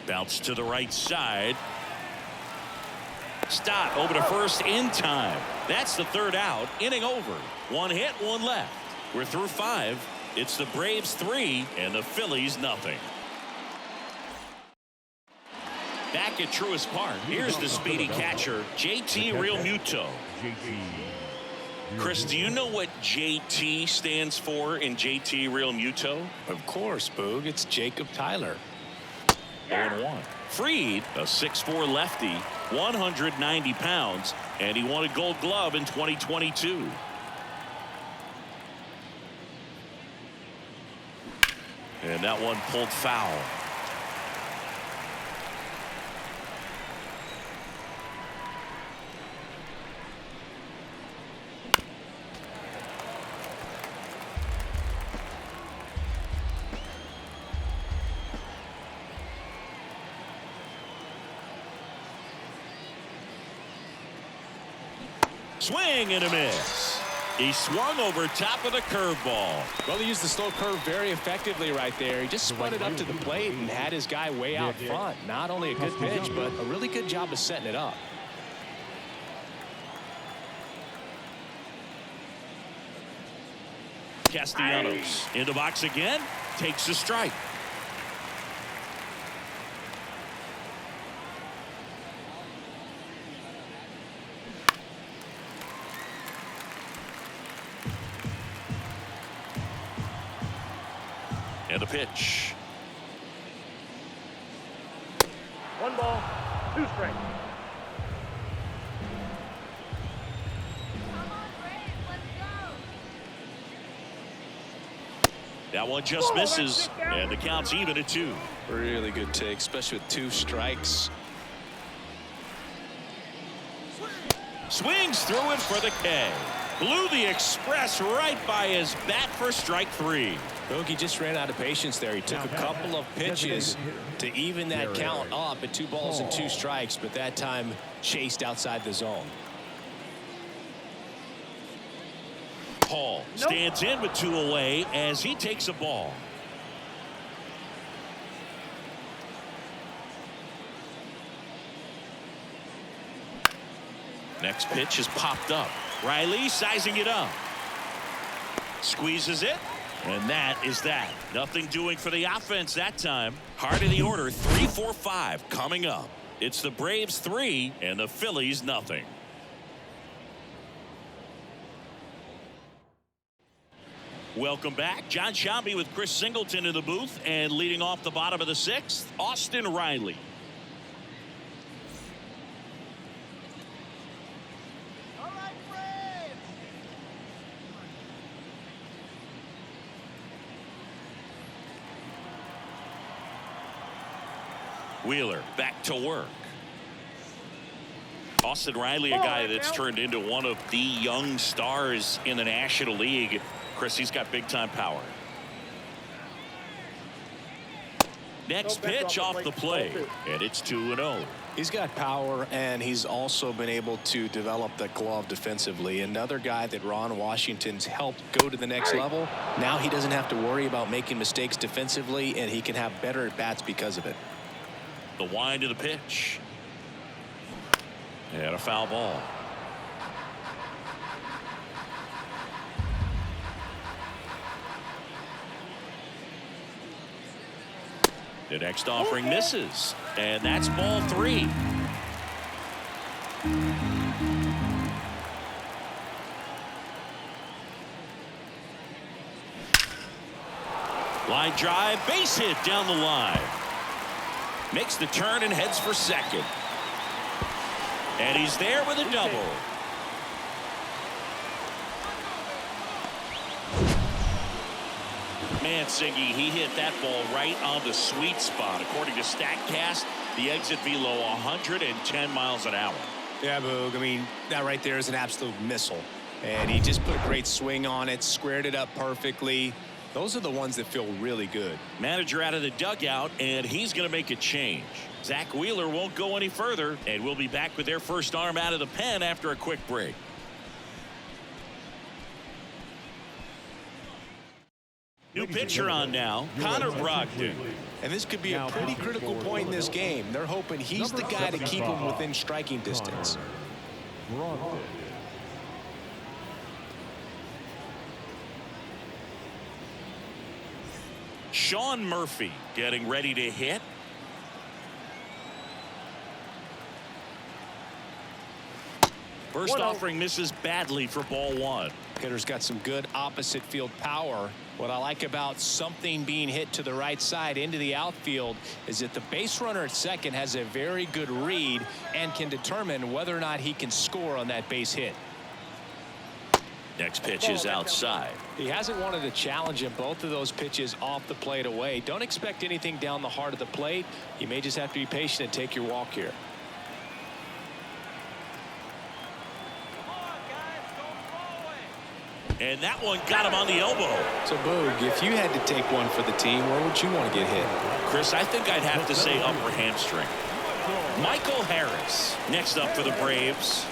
Bounce to the right side. Stott over to first in time. That's the third out. Inning over. 1 hit, 1 left. We're through 5. It's the Braves 3 and the Phillies nothing. Back at Truist Park, here's the speedy catcher, JT Realmuto. Chris, do you know what JT stands for in JT Realmuto? Of course, Boog. It's Jacob Tyler. 0-1. Fried, a 6'4 lefty, 190 pounds, and he won a Gold Glove in 2022. And that one pulled foul. Swing and a miss. He swung over top of the curveball. Well, he used the slow curve very effectively right there. He just spun it up to the plate and had his guy way out front. Not only a good pitch, but a really good job of setting it up. Castellanos in the box again. Takes a strike. And a pitch. 1 ball, 2 strikes. Come on, Braves, let's go. That one just misses, and the count's even at 2. Really good take, especially with 2 strikes. Swings through it for the K. Blew the express right by his bat for strike 3. Bogey just ran out of patience there. He took a couple of pitches to even that count up at 2 balls and 2 strikes, but that time chased outside the zone. Hall stands in with 2 away as he takes a ball. Next pitch is popped up. Riley sizing it up. Squeezes it. And that is that. Nothing doing for the offense that time. Heart of the order, 3-4-5 coming up. It's the Braves 3 and the Phillies nothing. Welcome back. John Shambi with Chris Singleton in the booth, and leading off the bottom of the 6th, Austin Riley. All right, Braves. Wheeler back to work. Austin Riley, a guy that's turned into one of the young stars in the National League. Chris, he's got big time power. Next pitch off the plate, and it's 2-0. He's got power, and he's also been able to develop the glove defensively. Another guy that Ron Washington's helped go to the next level. Now he doesn't have to worry about making mistakes defensively, and he can have better at bats because of it. The wind of the pitch. And a foul ball. The next offering misses, and that's ball 3. Line drive, base hit down the line. Makes the turn and heads for second. And he's there with a double. Man, Siggy, he hit that ball right on the sweet spot. According to StatCast, the exit velo 110 miles an hour. Yeah, Boog. I mean, that right there is an absolute missile. And he just put a great swing on it, squared it up perfectly. Those are the ones that feel really good. Manager out of the dugout, and he's going to make a change. Zach Wheeler won't go any further, and we'll be back with their first arm out of the pen after a quick break. New pitcher on now, Connor Brogdon. And this could be a pretty critical point in this game. They're hoping he's the guy to keep him within striking distance. Sean Murphy getting ready to hit. First offering misses badly for ball 1. Hitter's got some good opposite field power. What I like about something being hit to the right side into the outfield is that the base runner at second has a very good read and can determine whether or not he can score on that base hit. Next pitch is outside. He hasn't wanted to challenge him. Both of those pitches off the plate away. Don't expect anything down the heart of the plate. You may just have to be patient and take your walk here. And that one got him on the elbow. So, Boog, if you had to take one for the team, where would you want to get hit? Chris, I think I'd have to say upper hamstring. Michael Harris next up for the Braves.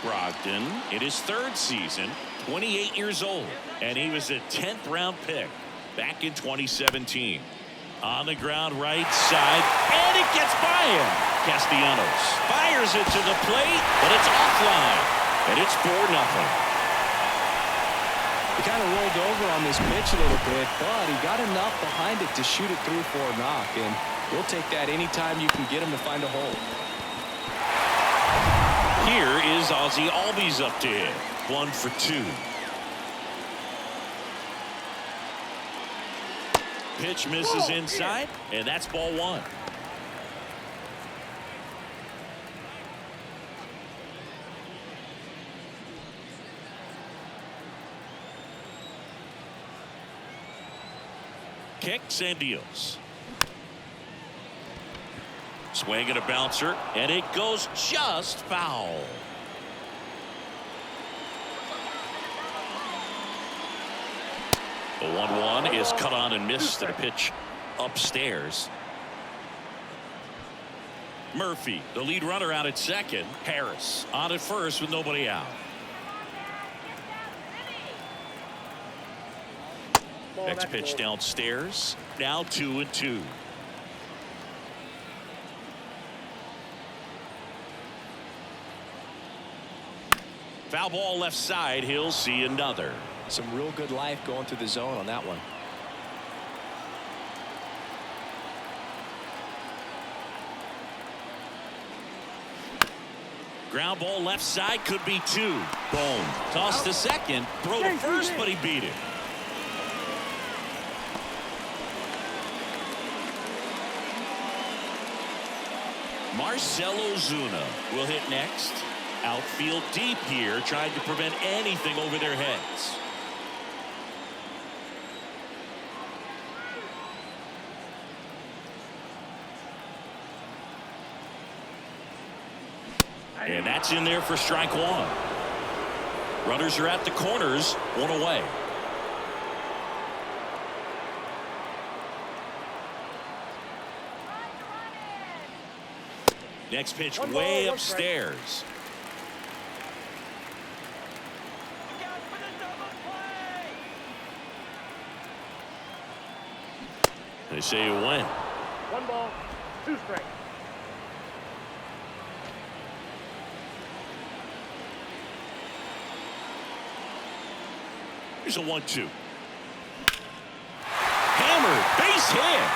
Brogdon in his 3rd season, 28 years old, and he was a 10th round pick back in 2017. On the ground right side, and it gets by him. Castellanos fires it to the plate, but it's offline. And it's 4-0. He kind of rolled over on this pitch a little bit, but he got enough behind it to shoot it through for a knock. And we'll take that anytime you can get him to find a hole. Here is Ozzie Albies up to hit. 1 for 2. Pitch misses inside, and that's ball 1. Kicks and deals. Swing and a bouncer, and it goes just foul. The 1-1 is cut on and missed at a pitch upstairs. Murphy, the lead runner, out at second. Harris on at first with nobody out. Next pitch downstairs. Now 2-2. Foul ball left side. He'll see another. Some real good life going through the zone on that one. Ground ball left side, could be 2. Boom. Toss to second. Throw to first, but he beat it. Marcell Ozuna will hit next. Outfield deep here, trying to prevent anything over their heads. And that's in there for strike 1. Runners are at the corners, 1 away. Next pitch way upstairs. They say you win. 1 ball, 2 strikes. Here's a 1-2. Hammered, base hit.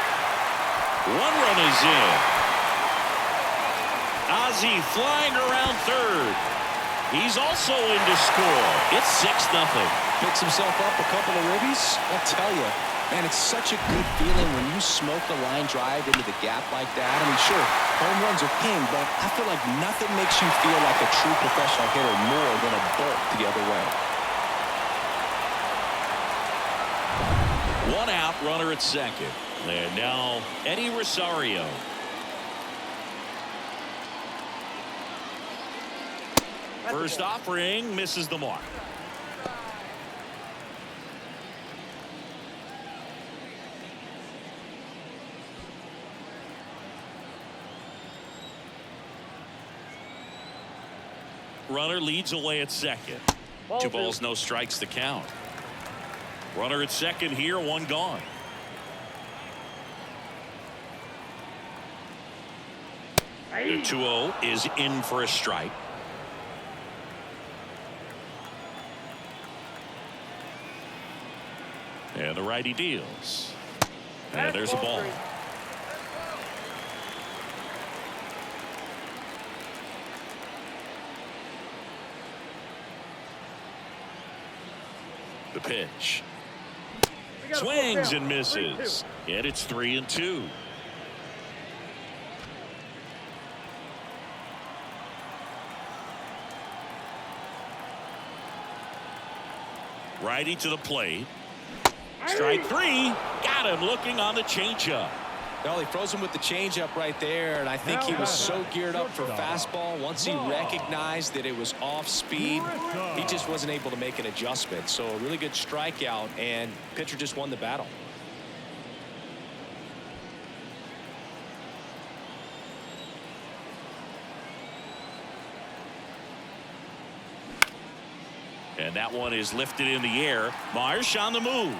1 run is in. Ozzie flying around third. He's also in to score. It's 6-0. Picks himself up a couple of ribbies. I'll tell you, man, it's such a good feeling when you smoke a line drive into the gap like that. I mean, sure, home runs are king, but I feel like nothing makes you feel like a true professional hitter more than a bolt the other way. 1 out, runner at second. And now Eddie Rosario. First offering misses the mark. Runner leads away at second. 2 balls, no strikes to count. Runner at second here, 1 gone. The 2-0 is in for a strike. And the righty deals. And there's a ball. The pitch. Swings and misses. And it's 3-2. Righty to the plate. Strike 3. Got him looking on the changeup. Well, he froze him with the changeup right there, and I think he was so geared up for fastball. Once he recognized that it was off speed, he just wasn't able to make an adjustment. So a really good strikeout, and pitcher just won the battle. And that one is lifted in the air. Marsh on the move.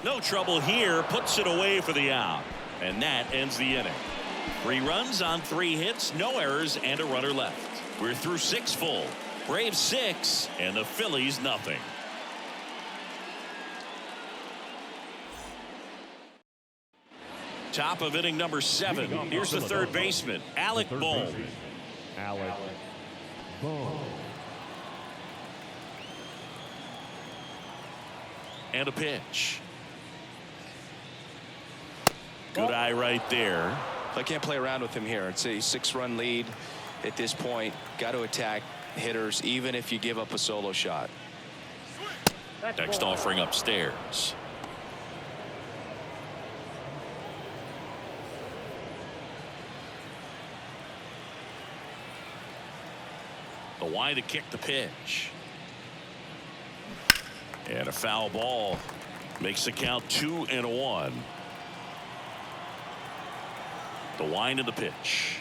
No trouble here. Puts it away for the out. And that ends the inning. 3 runs on 3 hits, no errors, and a runner left. We're through 6 full. Braves 6 and the Phillies nothing. Top of inning number 7. Here's the third baseman, Alec Bohm. Alec Bohm. And a pitch. Good eye right there. I can't play around with him here. It's a 6-run lead at this point. Got to attack hitters even if you give up a solo shot. Next offering upstairs. The wide to kick the pitch. And a foul ball makes the count 2-1. The wind of the pitch.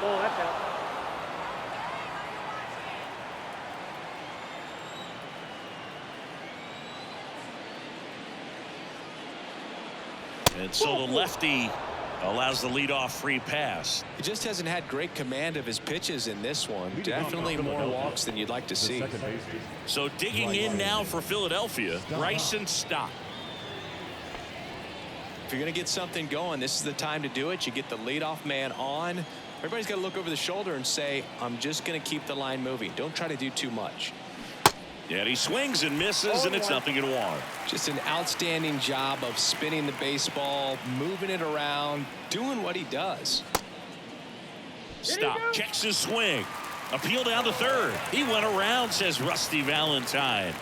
Oh, that's out. And so the lefty allows the leadoff free pass. He just hasn't had great command of his pitches in this one. Definitely more walks than you'd like to see. So digging in now for Philadelphia, Bryson Stott. If you're going to get something going, this is the time to do it. You get the leadoff man on, Everybody's got to look over the shoulder and say, I'm just going to keep the line moving. Don't try to do too much. Yeah, he swings and misses, and it's 0-1. Just an outstanding job of spinning the baseball, moving it around, doing what he does. Stop, checks his swing. Appeal down to third. He went around, says Rusty Valentine.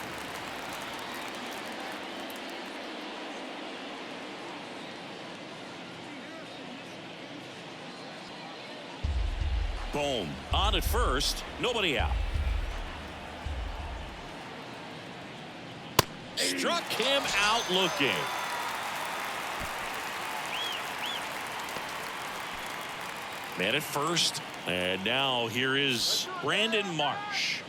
Boom. On at first, nobody out. Struck him out looking. Man at first, and now here is Brandon Marsh.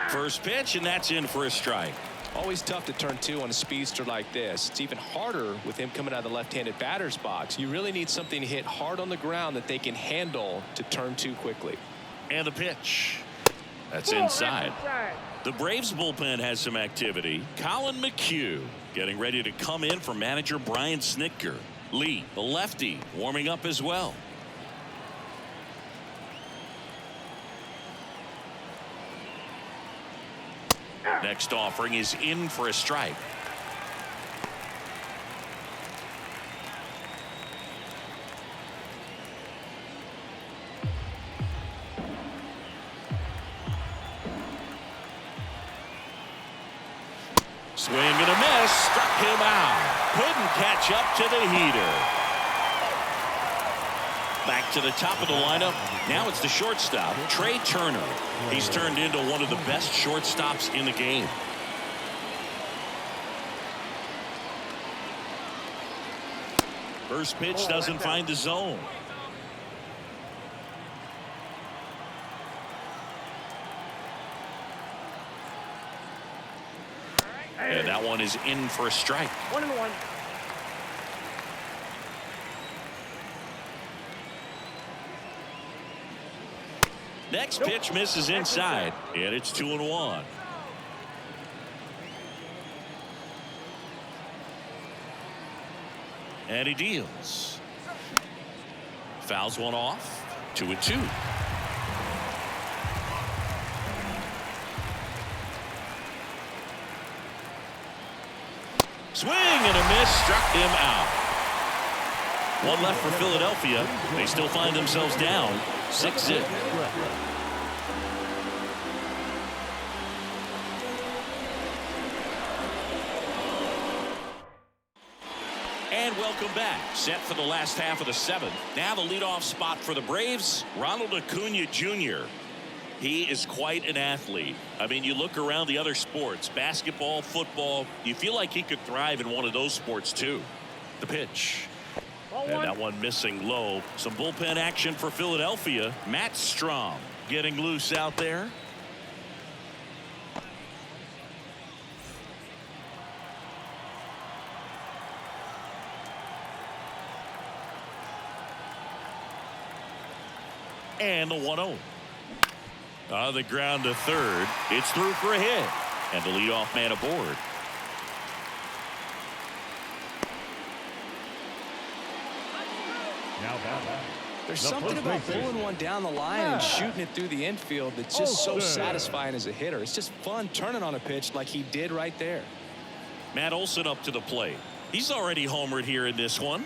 First pitch, and that's in for a strike. Always tough to turn two on a speedster like this. It's even harder with him coming out of the left-handed batter's box. You really need something to hit hard on the ground that they can handle to turn two quickly. And the pitch. That's inside. The Braves bullpen has some activity. Colin McHugh getting ready to come in for manager Brian Snitker. Lee, the lefty, warming up as well. Next offering is in for a strike. Swing and a miss, struck him out. Couldn't catch up to the heater. Back to the top of the lineup. Now it's the shortstop, Trey Turner. He's turned into one of the best shortstops in the game. First pitch doesn't find the zone. And that one is in for a strike. 1-1. Next pitch misses inside, and it's 2-1. And he deals. Fouls one off. 2-2. Swing and a miss, struck him out. One left for Philadelphia. They still find themselves down 6-0. And welcome back. Set for the last half of the seventh. Now the leadoff spot for the Braves, Ronald Acuna Jr. He is quite an athlete. I mean, you look around the other sports, basketball, football, you feel like he could thrive in one of those sports too. The pitch. And that one missing low. Some bullpen action for Philadelphia. Matt Strom getting loose out there. And the 1-0. On the ground to third. It's through for a hit. And the leadoff man aboard. There's something about pulling one down the line and shooting it through the infield that's just so satisfying as a hitter. It's just fun turning on a pitch like he did right there. Matt Olson up to the plate. He's already homered here in this one.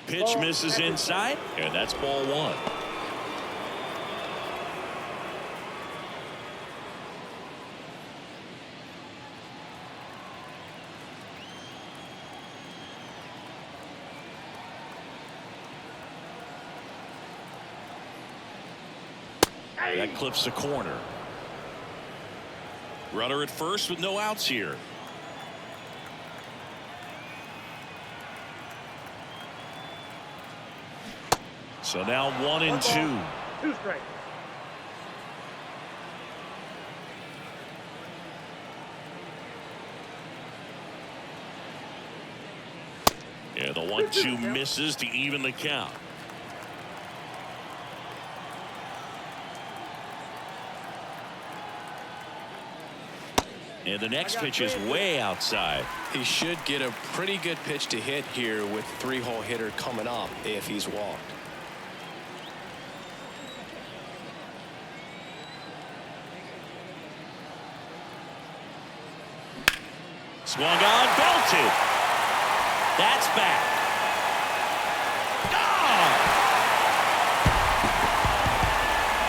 Pitch misses inside, and that's ball one. That clips the corner. Runner at first with no outs here. So now 1-2. 2 strikes. Yeah, the 1-2 misses to even the count. And the next pitch is way outside. He should get a pretty good pitch to hit here with 3-hole hitter coming up if he's walked. Swung on, belted. That's back.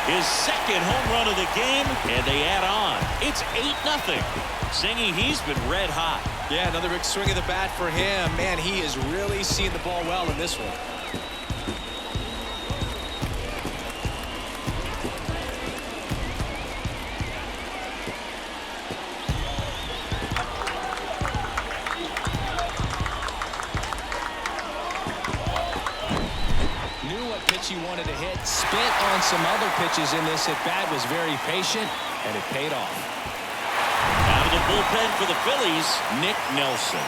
His second home run of the game, and they add on. It's 8-0. Zingy, he's been red hot. Yeah, another big swing of the bat for him. Man, he is really seeing the ball well in this one. He wanted to hit, spit on some other pitches in this at bat, was very patient, and it paid off. Out of the bullpen for the Phillies, Nick Nelson.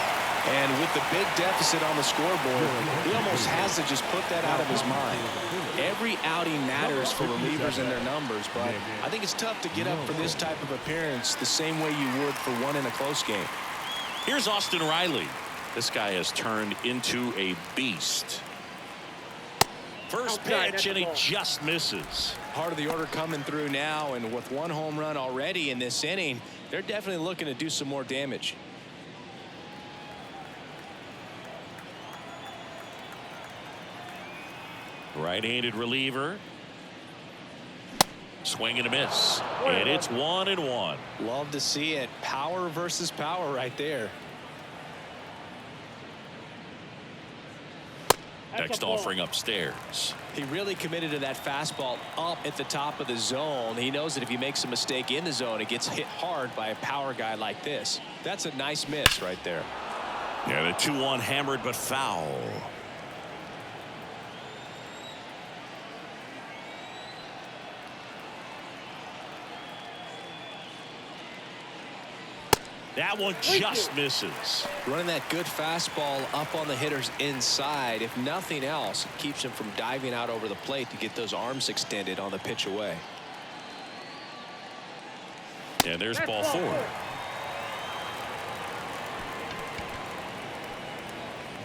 And with the big deficit on the scoreboard, he almost has to just put that out of his mind. Every outing matters for relievers and their numbers, but I think it's tough to get up for this type of appearance the same way you would for one in a close game. Here's Austin Riley. This guy has turned into a beast. First pitch, and he just misses. Part of the order coming through now, and with 1 home run already in this inning, they're definitely looking to do some more damage. Right-handed reliever. Swing and a miss. And it's 1-1. Love to see it. Power versus power right there. Next offering upstairs. He really committed to that fastball up at the top of the zone. He knows that if he makes a mistake in the zone, it gets hit hard by a power guy like this. That's a nice miss right there. Yeah, the 2-1 hammered but foul. That one just misses. Running that good fastball up on the hitter's inside. If nothing else, it keeps him from diving out over the plate to get those arms extended on the pitch away. And there's ball 4.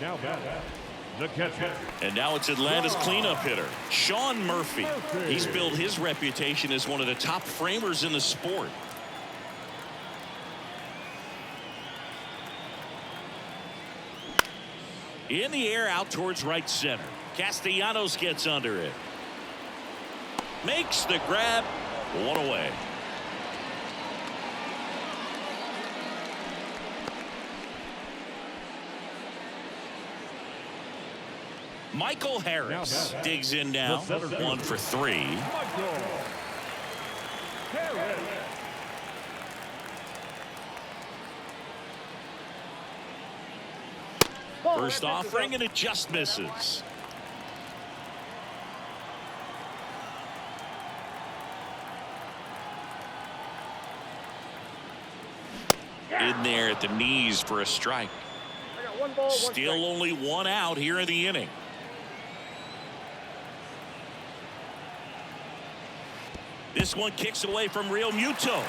Now back, the catcher. And now it's Atlanta's cleanup hitter, Sean Murphy. He's built his reputation as one of the top framers in the sport. In the air out towards right center. Castellanos gets under it. Makes the grab. 1 away. Michael Harris digs in now. 1 for 3. First offering, and it just misses. In there at the knees for a strike. Still only 1 out here in the inning. This one kicks away from Real Muto.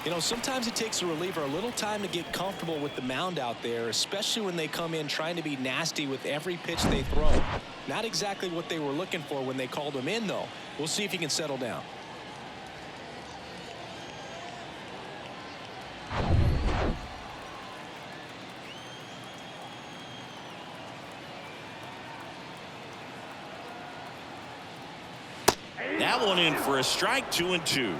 You know, sometimes it takes a reliever a little time to get comfortable with the mound out there, especially when they come in trying to be nasty with every pitch they throw. Not exactly what they were looking for when they called him in, though. We'll see if he can settle down. That one in for a strike. 2-2.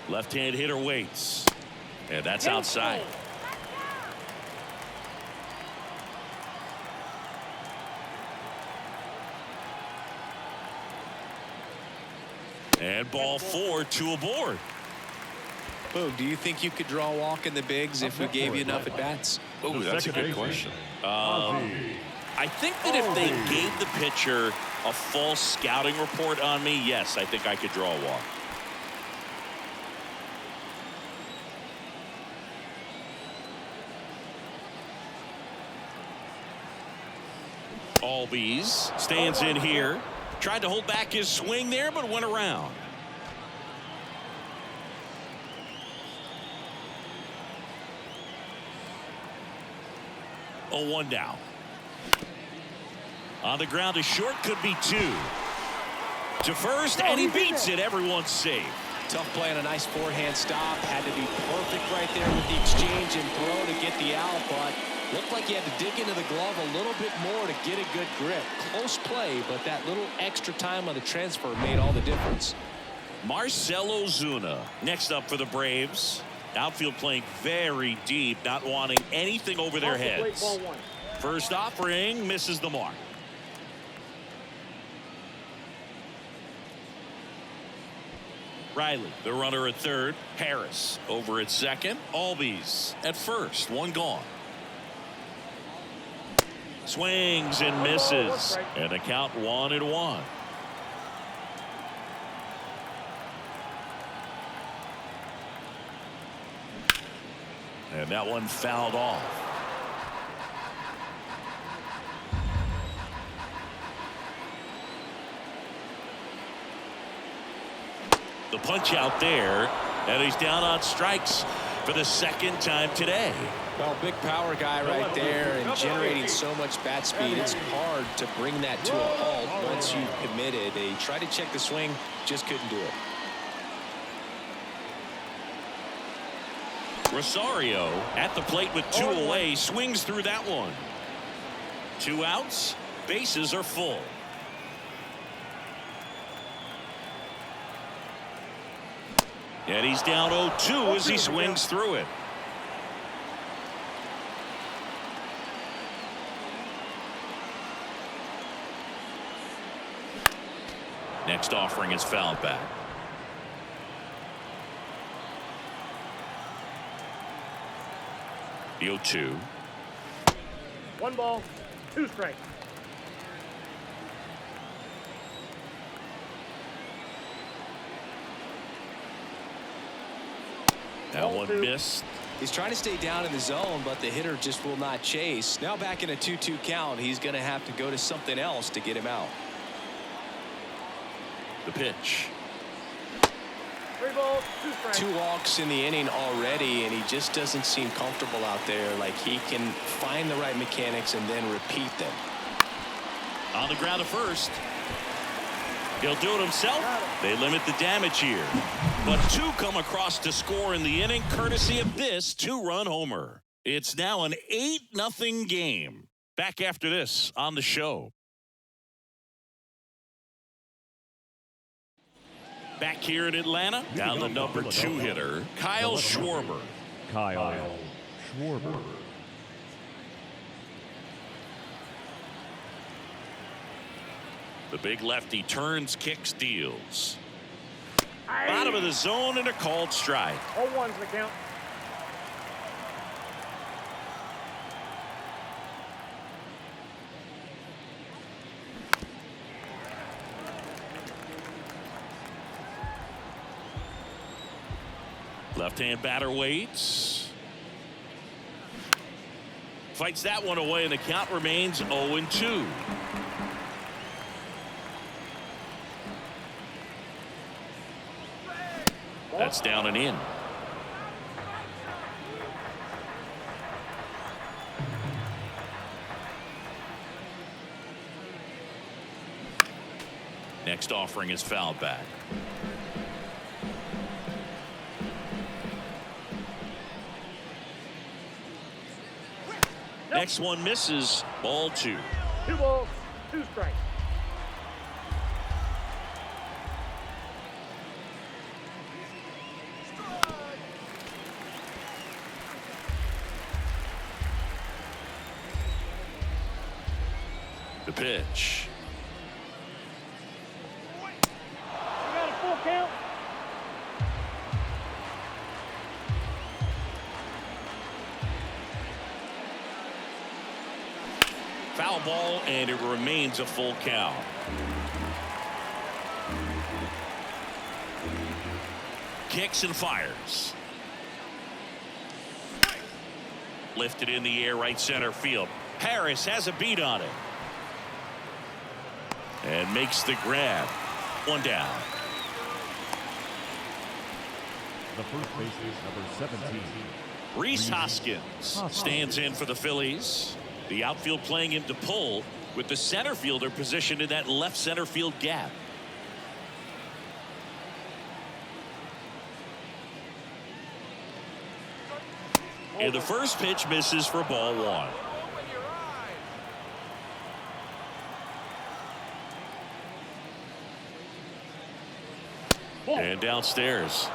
Left-hand hitter waits. And that's outside. And ball 4, 2 aboard. Boog, do you think you could draw a walk in the bigs if we gave you enough at bats? Oh, that's a good question. I think that if they gave the pitcher A false scouting report on me? Yes, I think I could draw a walk. Albies stands in here. Tried to hold back his swing there, but went around. Oh, 1 down. On the ground to short, could be 2. To first, and he beats it. Everyone's safe. Tough play on a nice forehand stop. Had to be perfect right there with the exchange and throw to get the out, but looked like he had to dig into the glove a little bit more to get a good grip. Close play, but that little extra time on the transfer made all the difference. Marcell Ozuna next up for the Braves. Outfield playing very deep, not wanting anything over their heads. First offering misses the mark. Riley, the runner at third. Harris over at second. Albies at first. 1 gone. Swings and misses. And the count 1-1. And that one fouled off. The punch out there, and he's down on strikes for the 2nd time today. Well, big power guy right there and generating so much bat speed. It's hard to bring that to a halt once you've committed. They tried to check the swing, just couldn't do it. Rosario at the plate with 2 away, swings through that one. 2 outs, bases are full. And he's down 0-2 as he swings through it. Next offering is fouled back. The 0-2. 1 ball, 2 strikes. That one missed. He's trying to stay down in the zone, but the hitter just will not chase. Now back in a 2-2 count, he's going to have to go to something else to get him out. The pitch. 3 balls, 2 strikes. 2 walks in the inning already, and he just doesn't seem comfortable out there. Like he can find the right mechanics and then repeat them. On the ground to first. He'll do it himself. They limit the damage here. But 2 come across to score in the inning, courtesy of this 2-run homer. It's now an 8-0 game. Back after this on the show. Back here in Atlanta, down the number 2 hitter, Kyle Schwarber. Kyle Schwarber. The big lefty turns, kicks, deals. Bottom of the zone and a called strike. 0-1's the count. Left-hand batter waits. Fights that one away, and the count remains 0-2. That's down and in. Next offering is fouled back. Next one misses. Ball 2. 2 balls, 2 strikes. The pitch. We got a full count. Foul foul ball, and it remains a full count. Kicks and fires. Lifted in the air, right center field. Harris has a beat on it. And makes the grab. One down. The first baseman, number 17. Rhys Hoskins stands in for the Phillies. The outfield playing him to pull, with the center fielder positioned in that left center field gap. And the first pitch misses for ball one. And downstairs.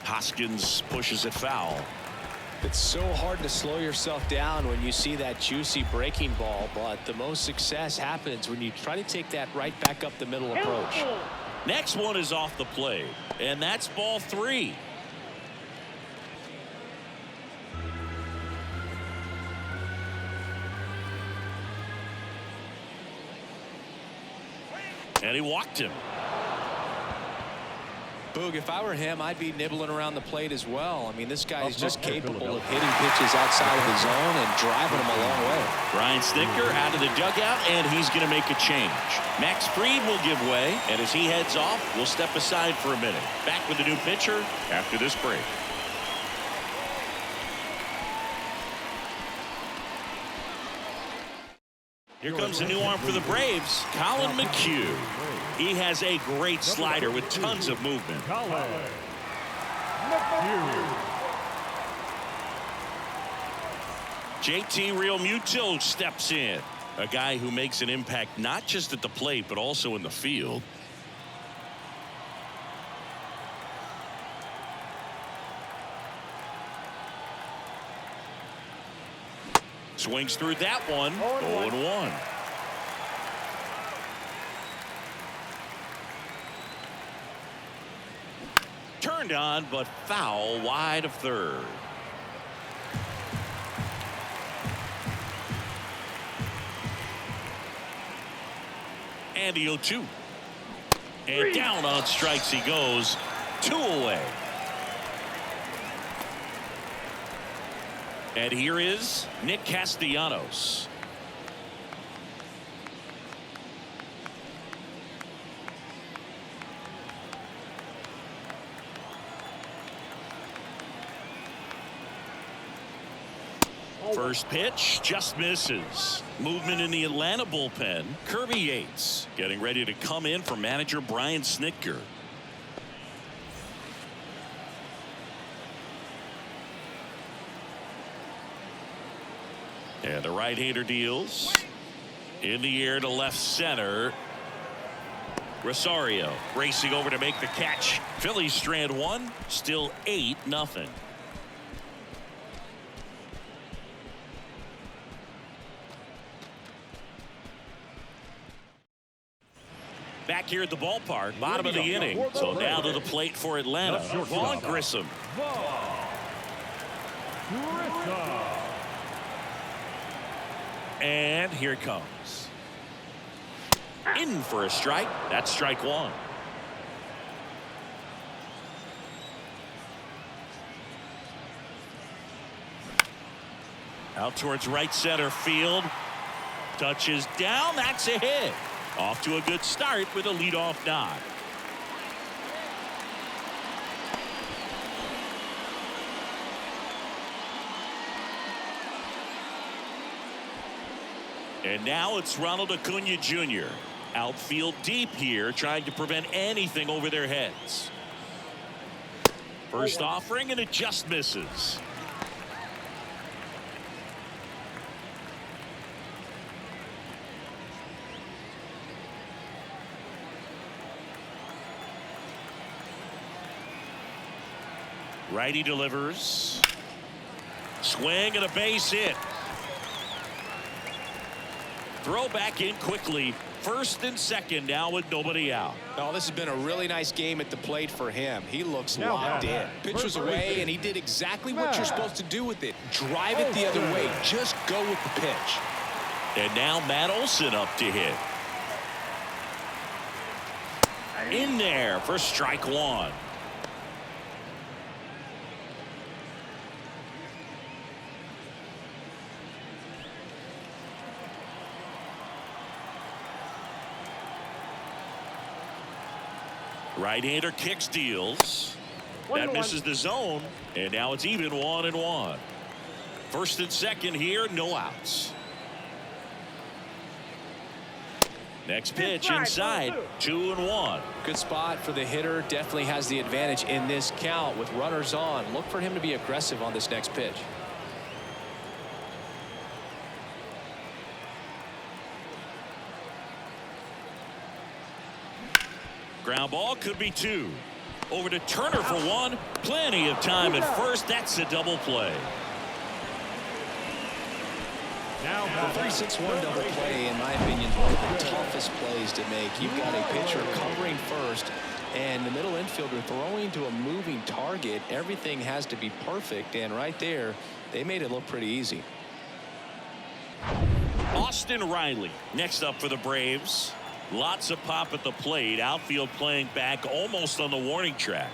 Hoskins pushes it foul. It's so hard to slow yourself down when you see that juicy breaking ball, but the most success happens when you try to take that right back up the middle approach. Next one is off the plate, and that's ball three. And he walked him. Boog, if I were him, I'd be nibbling around the plate as well. I mean, this guy is just capable of hitting pitches outside of the zone and driving them a long way. Brian Snitker out of the dugout, and he's going to make a change. Max Fried will give way, and as he heads off, we'll step aside for a minute. Back with the new pitcher after this break. Here comes a new arm for the Braves, Colin McHugh. He has a great slider with tons of movement. JT Realmuto steps in. A guy who makes an impact not just at the plate, but also in the field. Swings through that one. 0-1. Turned on, but foul wide of third. And the 0-2. And down on strikes he goes. 2 away. And here is Nick Castellanos. First pitch just misses. Movement in the Atlanta bullpen. Kirby Yates getting ready to come in for manager Brian Snitker. And the right-hander deals. In the air to left center. Rosario racing over to make the catch. Phillies strand one. Still 8-0. Back here at the ballpark, bottom of the inning. So now to the plate for Atlanta. Vaughn Grissom. And here it comes. In for a strike. That's strike one. Out towards right center field. Touches down. That's a hit. Off to a good start with a leadoff knock. And now it's Ronald Acuna Jr. Outfield deep here, trying to prevent anything over their heads. First offering, and it just misses. Righty delivers. Swing and a base hit. Throw back in quickly. First and second now with nobody out. Oh, this has been a really nice game at the plate for him. He looks locked in. Pitch was away, and he did exactly what you're supposed to do with it. Drive it the other way. Just go with the pitch. And now Matt Olson up to hit. In there for strike one. Right-hander kicks, deals. That misses the zone, and now it's even 1-1. First and second here, no outs. Next pitch inside, 2-1. Good spot for the hitter. Definitely has the advantage in this count with runners on. Look for him to be aggressive on this next pitch. Ground ball could be two. Over to Turner for one. Plenty of time at first. That's a double play. Now The 3-6-1 double play, in my opinion, is one of the toughest plays to make. You've got a pitcher covering first, and the middle infielder throwing to a moving target. Everything has to be perfect, and right there, they made it look pretty easy. Austin Riley next up for the Braves. Lots of pop at the plate. Outfield playing back almost on the warning track.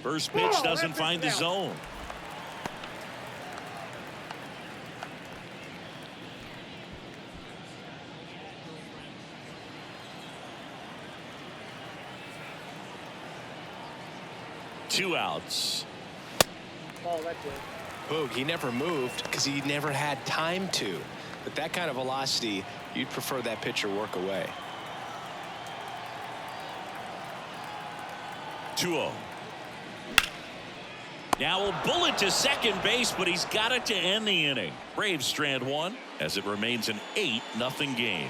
First pitch doesn't find the zone. Two outs. Ball, that's it. Boog, he never moved because he never had time to. But that kind of velocity, you'd prefer that pitcher work away. 2-0. Now a bullet to second base, but he's got it to end the inning. Braves strand one as it remains an 8-0 game.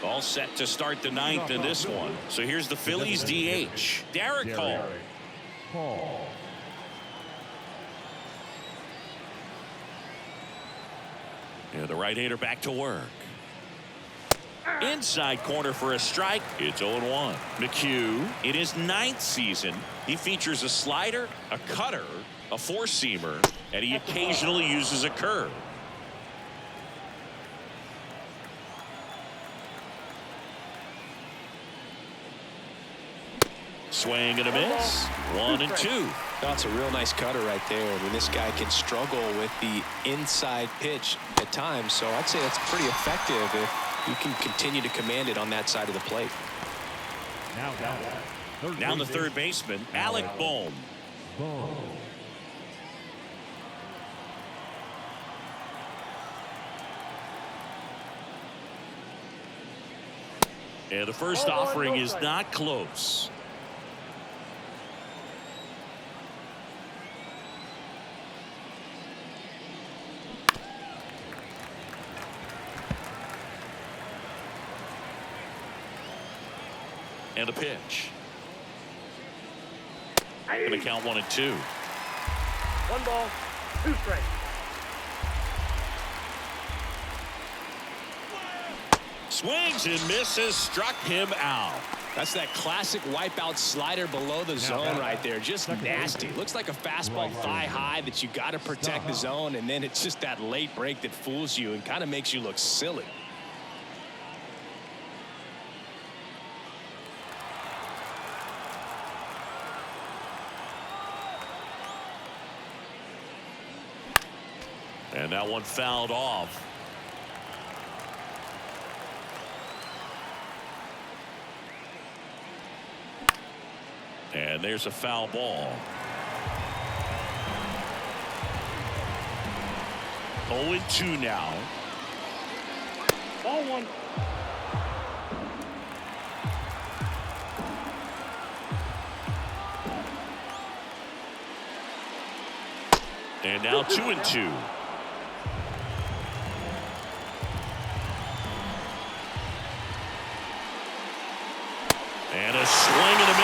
All set to start the ninth in this one. So here's the Phillies DH, Derek Hall. Yeah, the right-hander back to work. Inside corner for a strike. It's 0-1. McHugh, in his 9th season, he features a slider, a cutter, a four-seamer, and he occasionally uses a curve. Swing and a miss. 1-2. That's a real nice cutter right there. I mean, this guy can struggle with the inside pitch at times, so I'd say that's pretty effective if you can continue to command it on that side of the plate. Now the third baseman, Alec Bohm. And the first offering is not close. And a pitch. Gonna count 1-2. 1 ball, 2 strikes. Swings and misses, struck him out. That's that classic wipeout slider below the zone right there. Just nasty. Looks like a fastball thigh high that you got to protect the zone, and then it's just that late break that fools you and kind of makes you look silly. And that one fouled off. And there's a foul ball. 0-2 now. Ball 1. And now 2-2.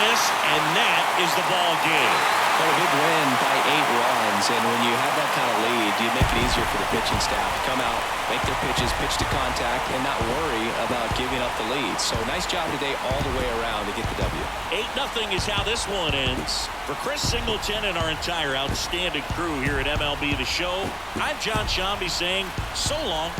this, and that is the ball game. But a big win by 8 runs, and when you have that kind of lead, you make it easier for the pitching staff to come out, make their pitches, pitch to contact, and not worry about giving up the lead. So nice job today all the way around to get the W. 8-0 is how this one ends. For Chris Singleton and our entire outstanding crew here at MLB The Show, I'm John Shambi saying so long.